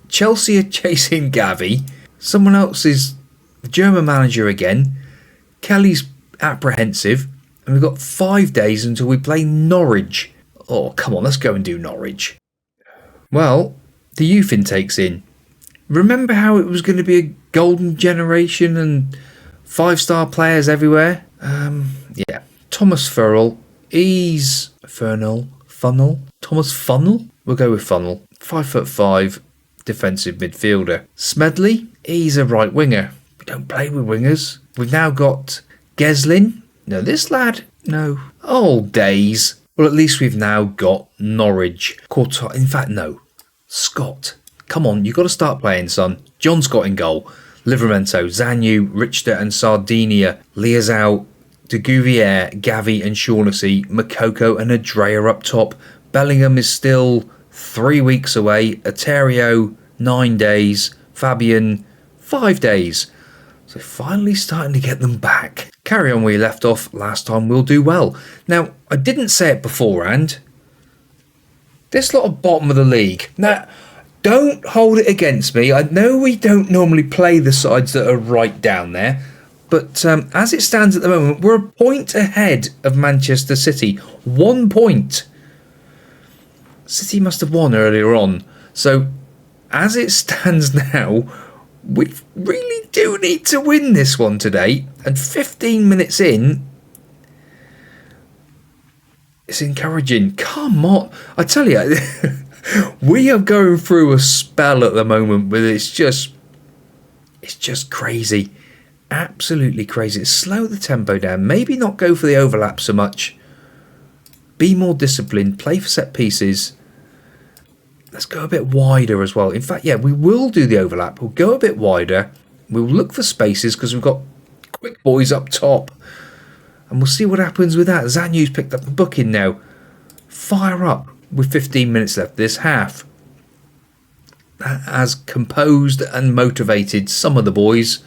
Speaker 1: Chelsea are chasing Gavi. Someone else is the German manager again. Kelly's apprehensive. And we've got 5 days until we play Norwich. Oh, come on. Let's go and do Norwich. Well, the youth intake's in. Remember how it was going to be a golden generation and 5-star players everywhere? Yeah. Thomas Funnel. Thomas Funnel? We'll go with Funnel. 5'5", defensive midfielder. Smedley. He's a right winger. We don't play with wingers. We've now got Geslin. No, this lad. No. Old days. Well, at least we've now got Norwich. Courtois. In fact, no. Scott. Come on, you've got to start playing, son. John Scott in goal. Livramento, Zanyu, Richter and Sardinia. Liazao, De Gouvier, Gavi and Shaughnessy. Makoko and Adrea up top. Bellingham is still 3 weeks away. Aterio, 9 days. Fabian, 5 days. So finally starting to get them back. Carry on where you left off last time, we'll do well. Now, I didn't say it beforehand. This lot of bottom of the league. Now, don't hold it against me. I know we don't normally play the sides that are right down there. But as it stands at the moment, we're a point ahead of Manchester City. 1 point. City must have won earlier on. So, as it stands now, we really do need to win this one today. And 15 minutes in, it's encouraging. Come on. I tell you, we are going through a spell at the moment where it's just crazy. Absolutely crazy. Slow the tempo down. Maybe not go for the overlap so much. Be more disciplined. Play for set pieces. Let's go a bit wider as well. In fact, yeah, we will do the overlap. We'll go a bit wider. We'll look for spaces because we've got quick boys up top. And we'll see what happens with that. Zanyu's picked up the booking now. Fire up with 15 minutes left this half. That has composed and motivated some of the boys.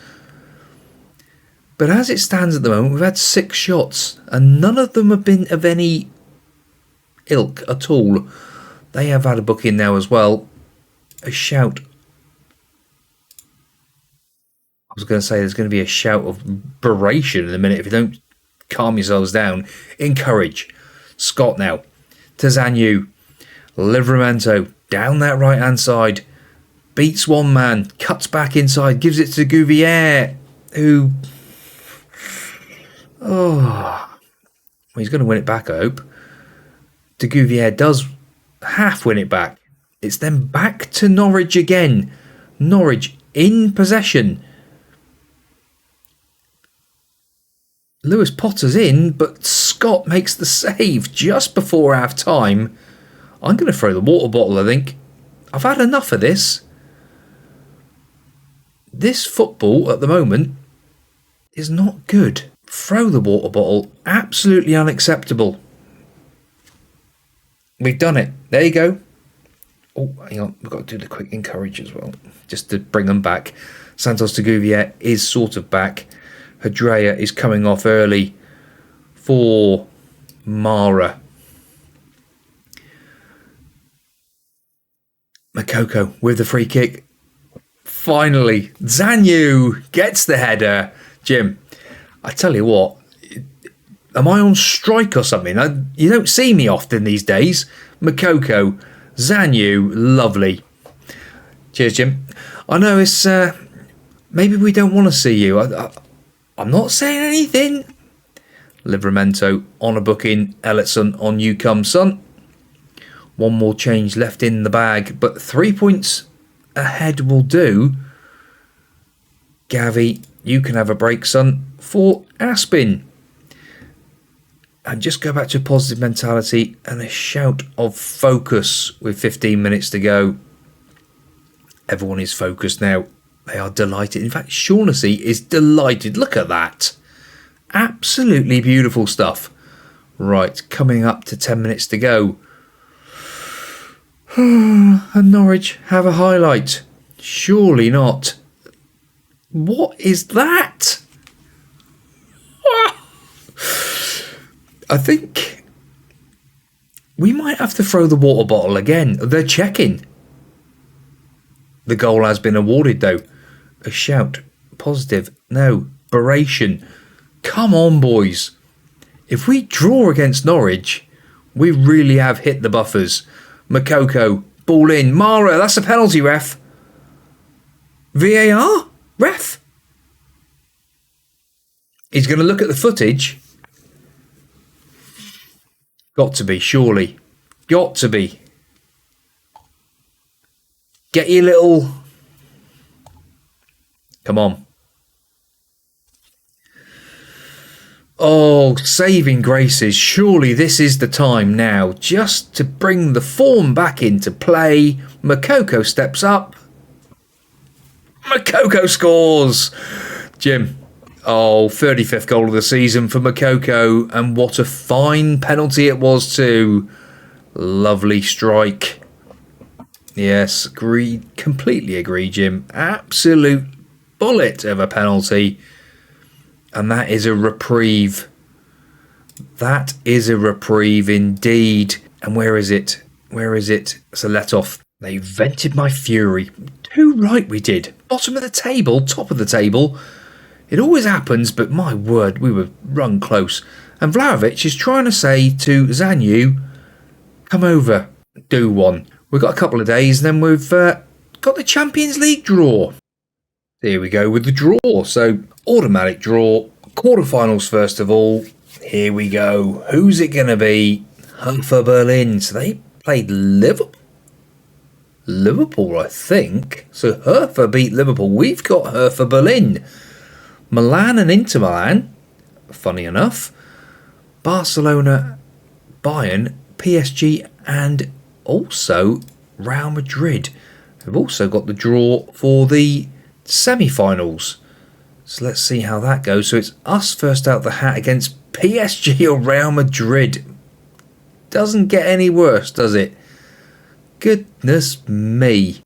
Speaker 1: But as it stands at the moment, we've had 6 shots and none of them have been of any ilk at all. They have had a booking now as well. A shout. I was going to say there's going to be a shout of beration in a minute if you don't calm yourselves down. Encourage. Scott now. To Zanyu. Livramento. Down that right hand side. Beats one man. Cuts back inside. Gives it to Gouvier. Who... Oh, well, he's going to win it back, I hope. De Gouvier does half win it back. It's then back to Norwich again. Norwich in possession. Lewis Potter's in, but Scott makes the save just before half time. I'm going to throw the water bottle, I think. I've had enough of this. This football at the moment is not good. Throw the water bottle. Absolutely unacceptable. We've done it. There you go. Oh, hang on. We've got to do the quick encourage as well. Just to bring them back. Santos de Gouvier is sort of back. Hadrea is coming off early for Mara. Makoko with the free kick. Finally, Zanyu gets the header. Jim, I tell you what, am I on strike or something? You don't see me often these days. Makoko, Zanyu, lovely. Cheers, Jim. I know it's... maybe we don't want to see you. I'm not saying anything. Livramento on a booking. Ellison on you come, son. One more change left in the bag, but 3 points ahead will do. Gavi, you can have a break, son, for Aspin. And just go back to positive mentality and a shout of focus with 15 minutes to go. Everyone is focused now. They are delighted. In fact, Shaughnessy is delighted. Look at that. Absolutely beautiful stuff. Right, coming up to 10 minutes to go. And Norwich have a highlight. Surely not. What is that? I think we might have to throw the water bottle again. They're checking. The goal has been awarded though. A shout. Positive. No. Beration. Come on, boys. If we draw against Norwich, we really have hit the buffers. Makoko. Ball in. Mara. That's a penalty, ref. VAR? Ref? He's going to look at the footage. Got to be, surely. Got to be. Get your little... Come on. Oh, saving graces. Surely this is the time now just to bring the form back into play. Makoko steps up. Makoko scores. Jim. Oh, 35th goal of the season for Makoko. And what a fine penalty it was too. Lovely strike. Yes, completely agree, Jim. Absolute bullet of a penalty. And that is a reprieve. That is a reprieve indeed. And where is it? Where is it? It's a let-off. They vented my fury. Too right we did. Bottom of the table, top of the table. It always happens, but my word, we were run close. And Vlahovic is trying to say to Zanyu, come over, do one. We've got a couple of days, and then we've got the Champions League draw. Here we go with the draw. So, automatic draw. Quarterfinals first of all. Here we go. Who's it going to be? Hertha Berlin. So they played Liverpool. Liverpool, I think. So Hertha beat Liverpool. We've got Hertha Berlin. Milan and Inter Milan. Funny enough. Barcelona, Bayern, PSG, and also Real Madrid. We've also got the draw for the semi-finals. So let's see how that goes. So it's us first out the hat against PSG or Real Madrid. Doesn't get any worse, does it? Goodness me.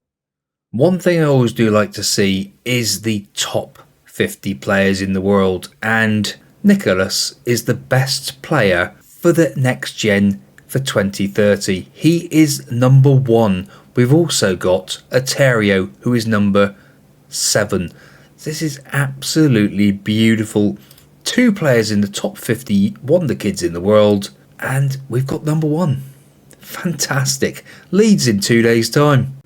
Speaker 1: One thing I always do like to see is the top 50 players in the world, and Nicholas is the best player for the next gen for 2030. He is number 1. We've also got Aterio, who is number 7. This is absolutely beautiful. 2 players in the top 50 wonder kids in the world, and we've got number 1. Fantastic. Leeds in 2 days' time.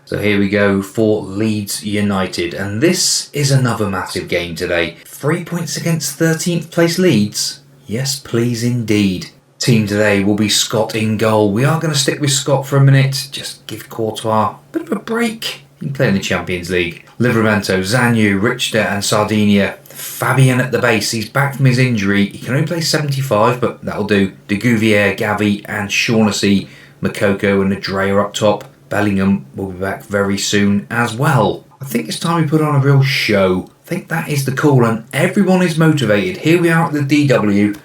Speaker 1: So here we go for Leeds United, and this is another massive game today. 3 points against 13th place Leeds. Yes, please indeed. Team today will be Scott in goal. We are going to stick with Scott for a minute. Just give Courtois a bit of a break. He can play in the Champions League. Livramento, Zanyu, Richter and Sardinia. Fabian at the base. He's back from his injury. He can only play 75, but that'll do. De Gouvier, Gavi and Shaughnessy, Makoko and Nadrea up top. Bellingham will be back very soon as well. I think it's time we put on a real show. I think that is the call, and everyone is motivated. Here we are at the DW.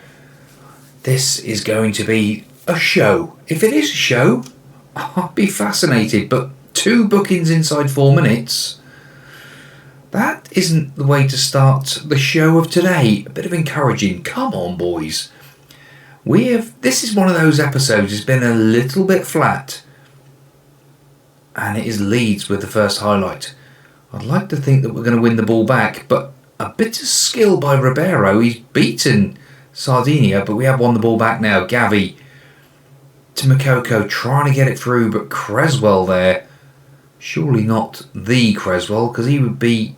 Speaker 1: This is going to be a show. If it is a show, I'll be fascinated, but 2 bookings inside 4 minutes, that isn't the way to start the show of today. A bit of encouraging. Come on, boys. This is one of those episodes that's been a little bit flat. And it is Leeds with the first highlight. I'd like to think that we're going to win the ball back, but a bit of skill by Ribeiro. He's beaten Sardinia, but we have won the ball back now. Gavi to Makoko, trying to get it through, but Creswell there. Surely not the Creswell, because he would be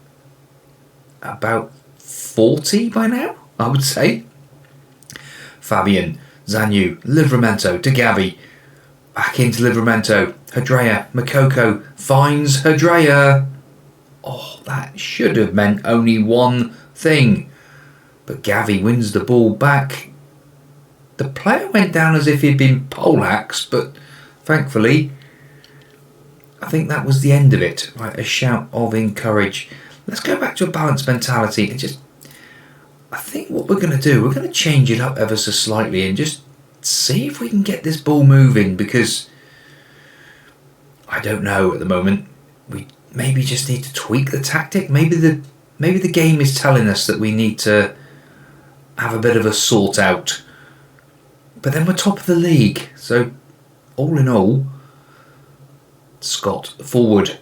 Speaker 1: about 40 by now, I would say. Fabian, Zanyu, Livramento to Gavi. Back into Livramento. Hadrea, Makoko finds Hadrea. Oh, that should have meant only one thing. But Gavi wins the ball back. The player went down as if he'd been poleaxed, but thankfully, I think that was the end of it. Right, a shout of encourage. Let's go back to a balanced mentality and just... I think what we're going to do, we're going to change it up ever so slightly and just see if we can get this ball moving, because I don't know at the moment. We maybe just need to tweak the tactic. Maybe the game is telling us that we need to have a bit of a sort out. But then we're top of the league. So all in all, Scott forward.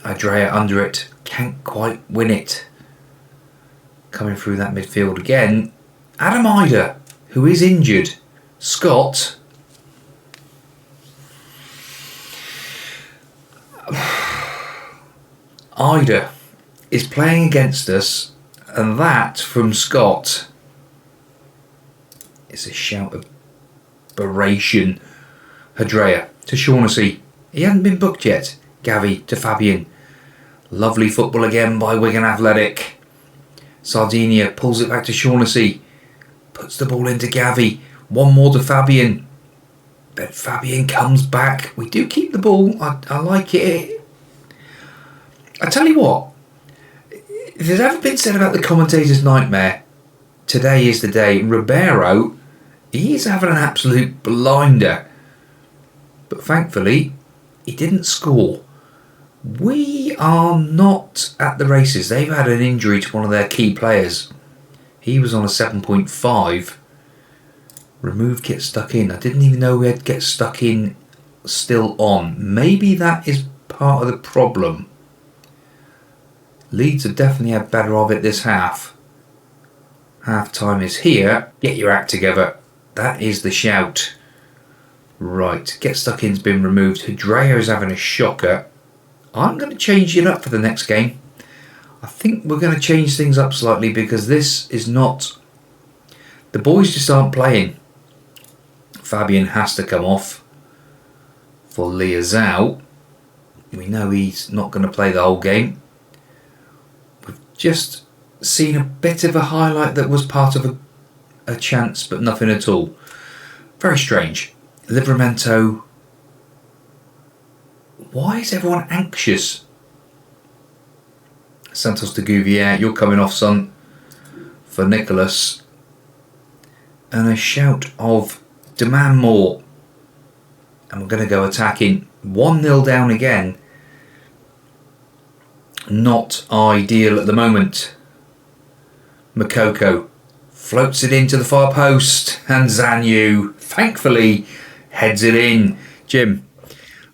Speaker 1: Adrea under it. Can't quite win it. Coming through that midfield again. Adam Ida, who is injured. Scott. Ida is playing against us, and that from Scott is a shout of beration. Hadrea to Shaughnessy. He hadn't been booked yet. Gavi to Fabian. Lovely football again by Wigan Athletic. Sardinia pulls it back to Shaughnessy. Puts the ball into Gavi. One more to Fabian. But Fabian comes back. We do keep the ball. I like it. I tell you what. If there's ever been said about the commentator's nightmare, today is the day. Ribeiro, he's having an absolute blinder. But thankfully, he didn't score. We are not at the races. They've had an injury to one of their key players. He was on a 7.5. Remove get stuck in. I didn't even know we had get stuck in still on. Maybe that is part of the problem. Leeds have definitely had better of it this half. Half time is here. Get your act together. That is the shout. Right, get stuck in's been removed. Hidreo is having a shocker. I'm going to change it up for the next game. I think we're going to change things up slightly because this is not... The boys just aren't playing. Fabian has to come off for Leazao. We know he's not going to play the whole game. We've just seen a bit of a highlight that was part of a chance, but nothing at all. Very strange. Livramento. Why is everyone anxious? Santos de Gouvier, you're coming off, son, for Nicholas. And a shout of demand more. And we're going to go attacking. 1-0 down again. Not ideal at the moment. Makoko floats it into the far post. And Zanyu, thankfully, heads it in. Jim,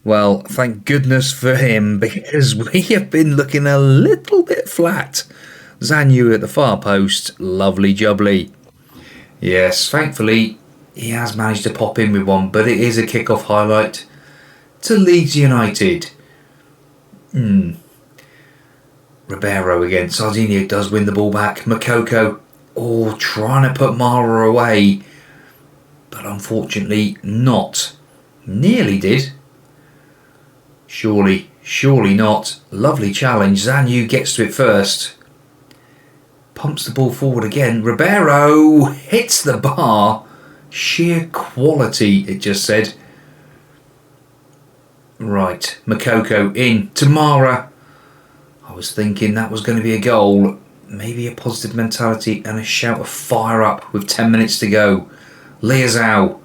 Speaker 1: well, thank goodness for him, because we have been looking a little bit flat. Zanyu at the far post, lovely jubbly. Yes, thankfully, he has managed to pop in with one, but it is a kick-off highlight to Leeds United. Ribeiro again. Sardinia does win the ball back. Makoko, trying to put Mara away, but unfortunately not. Nearly did. Surely not. Lovely challenge. Zanyu gets to it first. Pumps the ball forward again. Ribeiro hits the bar. Sheer quality, it just said. Right, Makoko in. Tamara. I was thinking that was going to be a goal. Maybe a positive mentality and a shout of fire up with 10 minutes to go. Leazao.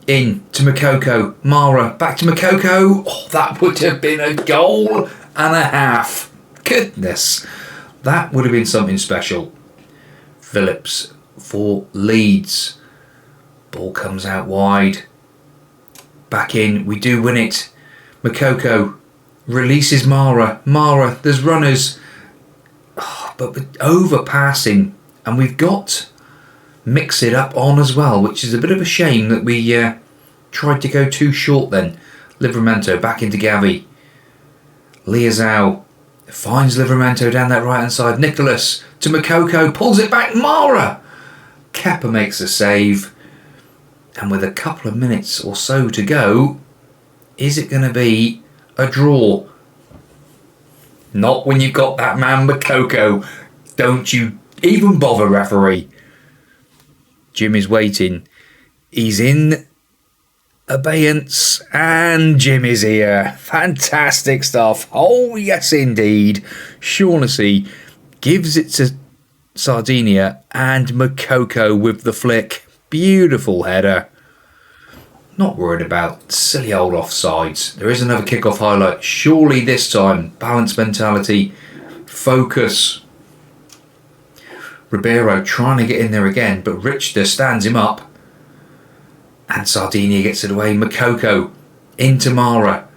Speaker 1: In to Makoko. Mara. Back to Makoko. Oh, that would have been a goal and a half. Goodness. That would have been something special. Phillips for Leeds. Ball comes out wide. Back in. We do win it. Makoko releases Mara. Mara, there's runners. But with overpassing. And we've got Mix It Up on as well, which is a bit of a shame that we tried to go too short then. Livramento back into Gavi. Leazao finds Livramento down that right hand side. Nicholas to Makoko, pulls it back. Mara. Kepa makes a save. And with a couple of minutes or so to go, is it going to be a draw? Not when you've got that man Makoko. Don't you even bother, referee. Jim is waiting. He's in abeyance, and Jim is here. Fantastic stuff. Oh, yes, indeed. Shaughnessy gives it to Sardinia, and Makoko with the flick. Beautiful header. Not worried about silly old offsides. There is another kickoff highlight. Surely this time, balanced mentality, focus. Ribeiro trying to get in there again, but Richter stands him up. And Sardinia gets it away. Makoko into Mara.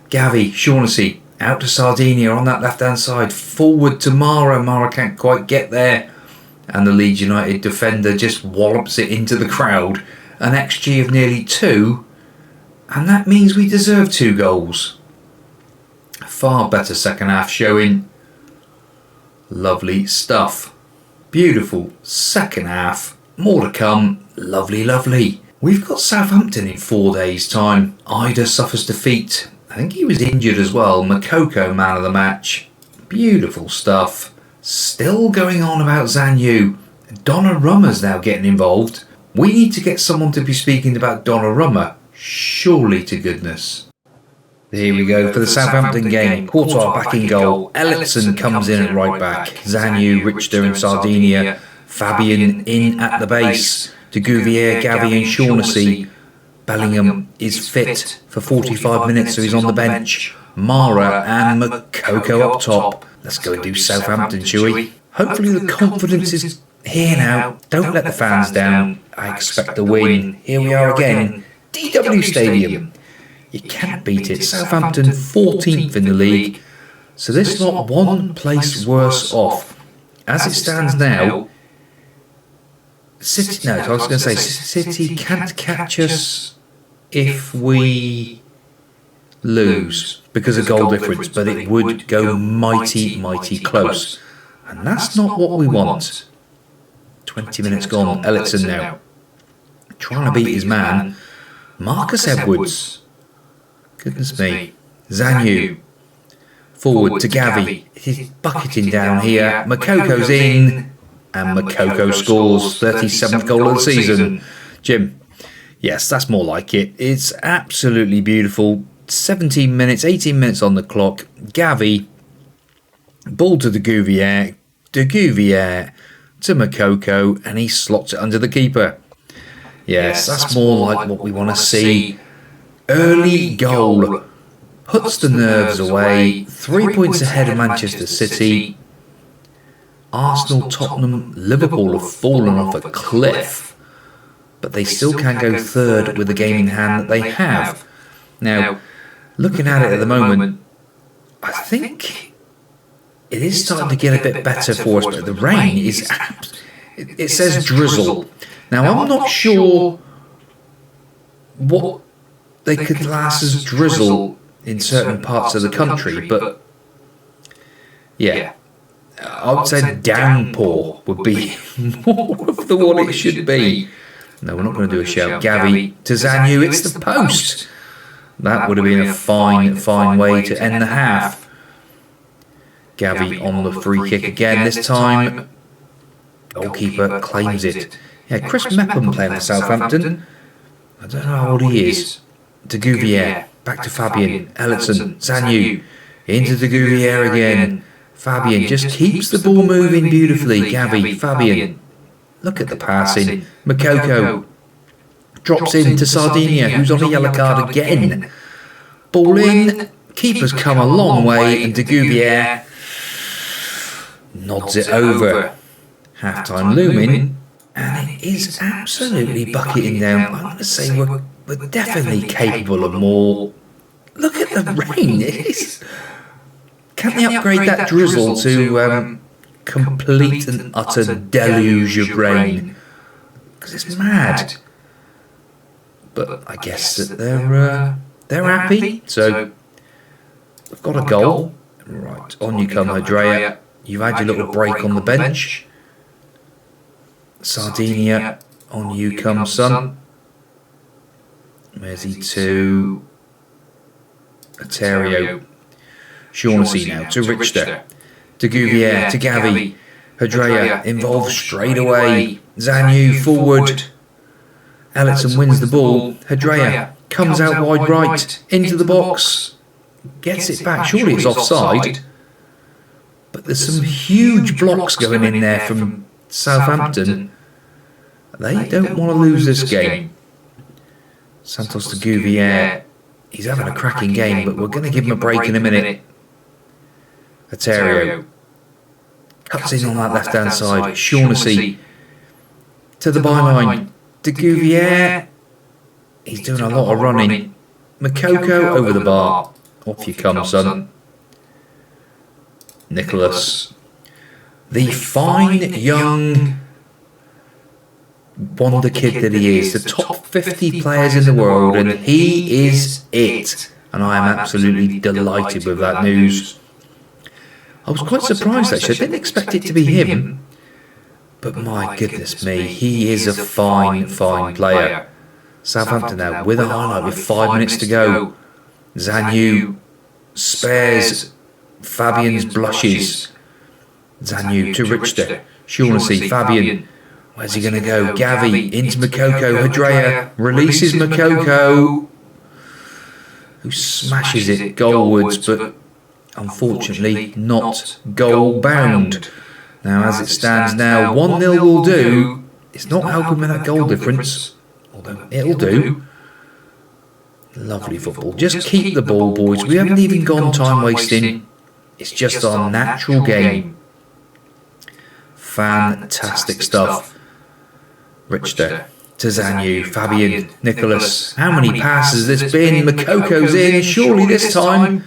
Speaker 1: Gavi, Shaughnessy, out to Sardinia on that left-hand side. Forward to Mara. Mara can't quite get there. And the Leeds United defender just wallops it into the crowd. An XG of nearly 2. And that means we deserve 2 goals. Far better second half showing. Lovely stuff. Beautiful second half. More to come. Lovely, lovely. We've got Southampton in 4 days' time. Ida suffers defeat. I think he was injured as well. Makoko, man of the match. Beautiful stuff. Still going on about Zanyu. Donnarumma's now getting involved. We need to get someone to be speaking about Donnarumma. Surely to goodness. Here we go for the Southampton game. Courtois back in goal. Ellison comes in at right back. Zanyu, Richter and Sardinia. Fabian in at the base. De Gouvier, Gavi and Shaughnessy. Bellingham is fit for 45 minutes, so he's on the bench. Mara and Makoko up top. Let's go and do Southampton, shall we? Hopefully the confidence is here now. Don't let the fans down. I expect the win. Here we are again. DW Stadium. You can't beat it. Southampton 14th in the league. So this lot one place worse off. As it stands now, City, no, I was going to say City can't catch us if we lose because of goal difference, but it would go mighty, mighty close. And that's not what we want. 20 minutes gone. Ellison now trying to beat his man. Marcus Edwards. Goodness me. Zanyu. Forward to Gavi. He's bucketing down here. Makoko's in. And Makoko scores 37th goal of the season. Jim. Yes, that's more like it. It's absolutely beautiful. 17 minutes, 18 minutes on the clock. Gavi. Ball to De Gouvier. De Gouvier to Makoko. And he slots it under the keeper. Yes, that's more like what we want to see. Early goal. Puts the nerves away. 3 points ahead of Manchester City. Arsenal, Tottenham, Liverpool have fallen off a cliff. But they still can go third with the game in hand that they have. Now, looking at it at the moment, I think it is starting to get a bit better for us, but the rain is... It says drizzle. Now, I'm not sure what they could class as drizzle in certain parts of the country, but yeah, I would say downpour would be more of the what it should be. No, we're not going to do a shout. Gavi to Zanyu, it's the post. That would have been a fine, fine way to end the half. Gavi on the free kick again, this time. Goalkeeper claims it. Yeah, Chris Mepham playing for Southampton. I don't know how old he is. De Gouvier, back to Fabian, Ellison, Zanyu, into De Gouvier again. Fabian just keeps the ball moving beautifully. Gavi, Fabian. Look at the passing. Makoko drops in to Sardinia, who's on a yellow card again. Ball in. Keeper's come a long way, and De Gouvier nods it over. Half-time looming, and it is absolutely bucketing down. I want to say we're definitely capable of more. Look at the rain. It is. Can they upgrade that drizzle to complete and utter deluge of rain? Because it's mad. But I guess that they're happy. So we've got a goal. Right, on you come, Hadrea. You've had your little break on the bench. Sardinia, on you come, son. Where's he to? Aterio. Shaughnessy now to Richter. De Gouvier to Gavi. Hadrea involved straight away. Zanyu forward. Ellison wins the ball. Hadrea comes out wide right. Into the box. Gets it back. Surely it's offside. But there's some huge blocks going in there from Southampton. They don't want to lose this game. Santos de Gouvier, he's having a cracking game, but we're going to give him a break in a minute. Aterio cuts in on that left-hand side. Shaughnessy to the byline. De Gouvier, he's doing a lot of running. Makoko over the bar. Off you come, son. Nicholas, the fine young wonder kid that he is, the top 50 players in the world, and he is it. And I am absolutely delighted with that news. I was quite surprised actually. I didn't expect it to be him, but my goodness me, he is a fine, fine player. Southampton now with a highlight with 5 minutes to go. Zanyu spares Fabian's blushes. Zanyu to Richter. Shaughnessy, Fabian. Where's he going to go? Gavi into Makoko. Hadrea releases Makoko, who smashes it goalwards, but unfortunately not goal bound. Now, as it stands now, 1-0 will do. It's not helping with that goal difference, although it'll do. Lovely football. Just keep the ball, boys. We haven't even gone time wasting. It's just our natural game. Fantastic stuff. Richter, Tazanyu, Fabian, Nicholas. How many passes has this been? Makoko's in. Surely this time.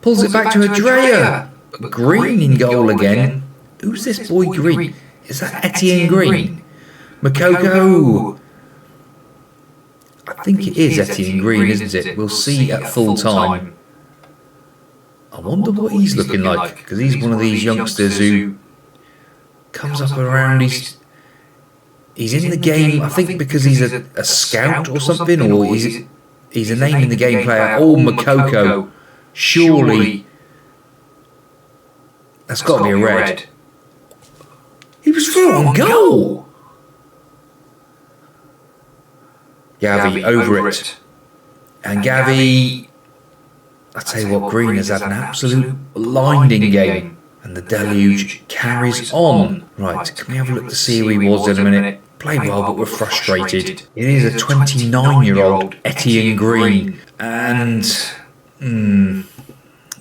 Speaker 1: Pulls it back to Adrea. Green in goal again. Who's this boy Green? Is that Etienne Green? Makoko. I think it is Etienne Green, isn't it? We'll see at full time. I wonder what he's looking like, because he's one of these youngsters who comes up around. He's in the game, I think, because he's a scout or something, or he's a name in the game player. Oh, Makoko. Surely that's got to be a red. He was through on goal. Gavi over it. And Gavi, I tell you what, Green has had an absolute blinding game. And the deluge carries on. Right, can we have a look to see who he was in a minute? Played well, but we're frustrated. It is a 29-year-old Etienne Green. And,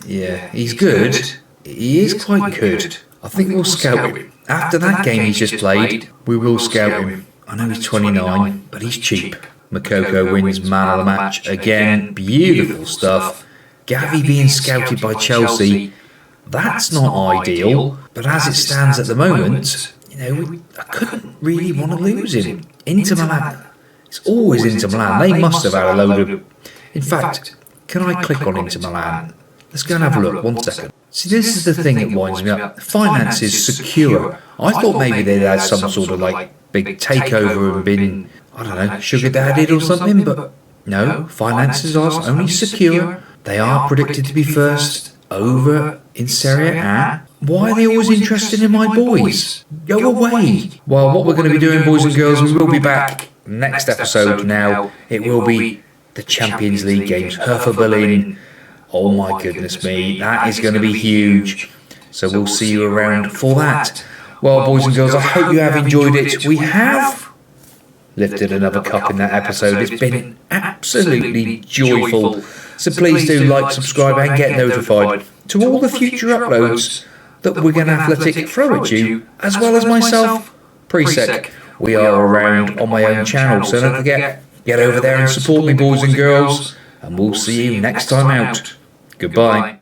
Speaker 1: yeah, he's good. He is quite good. I think we'll scout him. After that game he's just played, we will scout him. I know he's 29, but he's cheap. Makoko wins man of the match again. Beautiful stuff. Gavi being scouted by Chelsea. That's not ideal. But as it stands at the moment, you know, I couldn't really want to lose him. Inter Milan. It's always Inter Milan. They must have had a load of... In fact, can I click on Inter Milan? Let's go and have a look. 1 second. See, this is the thing that winds me up. Finance is secure. I thought maybe they'd had some sort of like big takeover and been, I don't know, sugar dadded or something, but no, finances are only secure. They are predicted to be first over in Serie A. Why are they always interested in my boys? Go away. Well, what we're going to be doing, boys and girls, we will be back next episode now. It will be the Champions League games. Hertha Berlin. Oh my goodness me, that is going to be huge. So we'll see you around for that. Well, boys and girls, I hope you have enjoyed it. We have lifted another cup in that episode. It's been absolutely joyful. So please do like, subscribe and get notified to all the future uploads that Wigan Athletic throw at you, as well as myself, Prisk. We are around on my own channel, so don't forget, get over there and support me, boys and girls, and we'll see you next time out. Goodbye.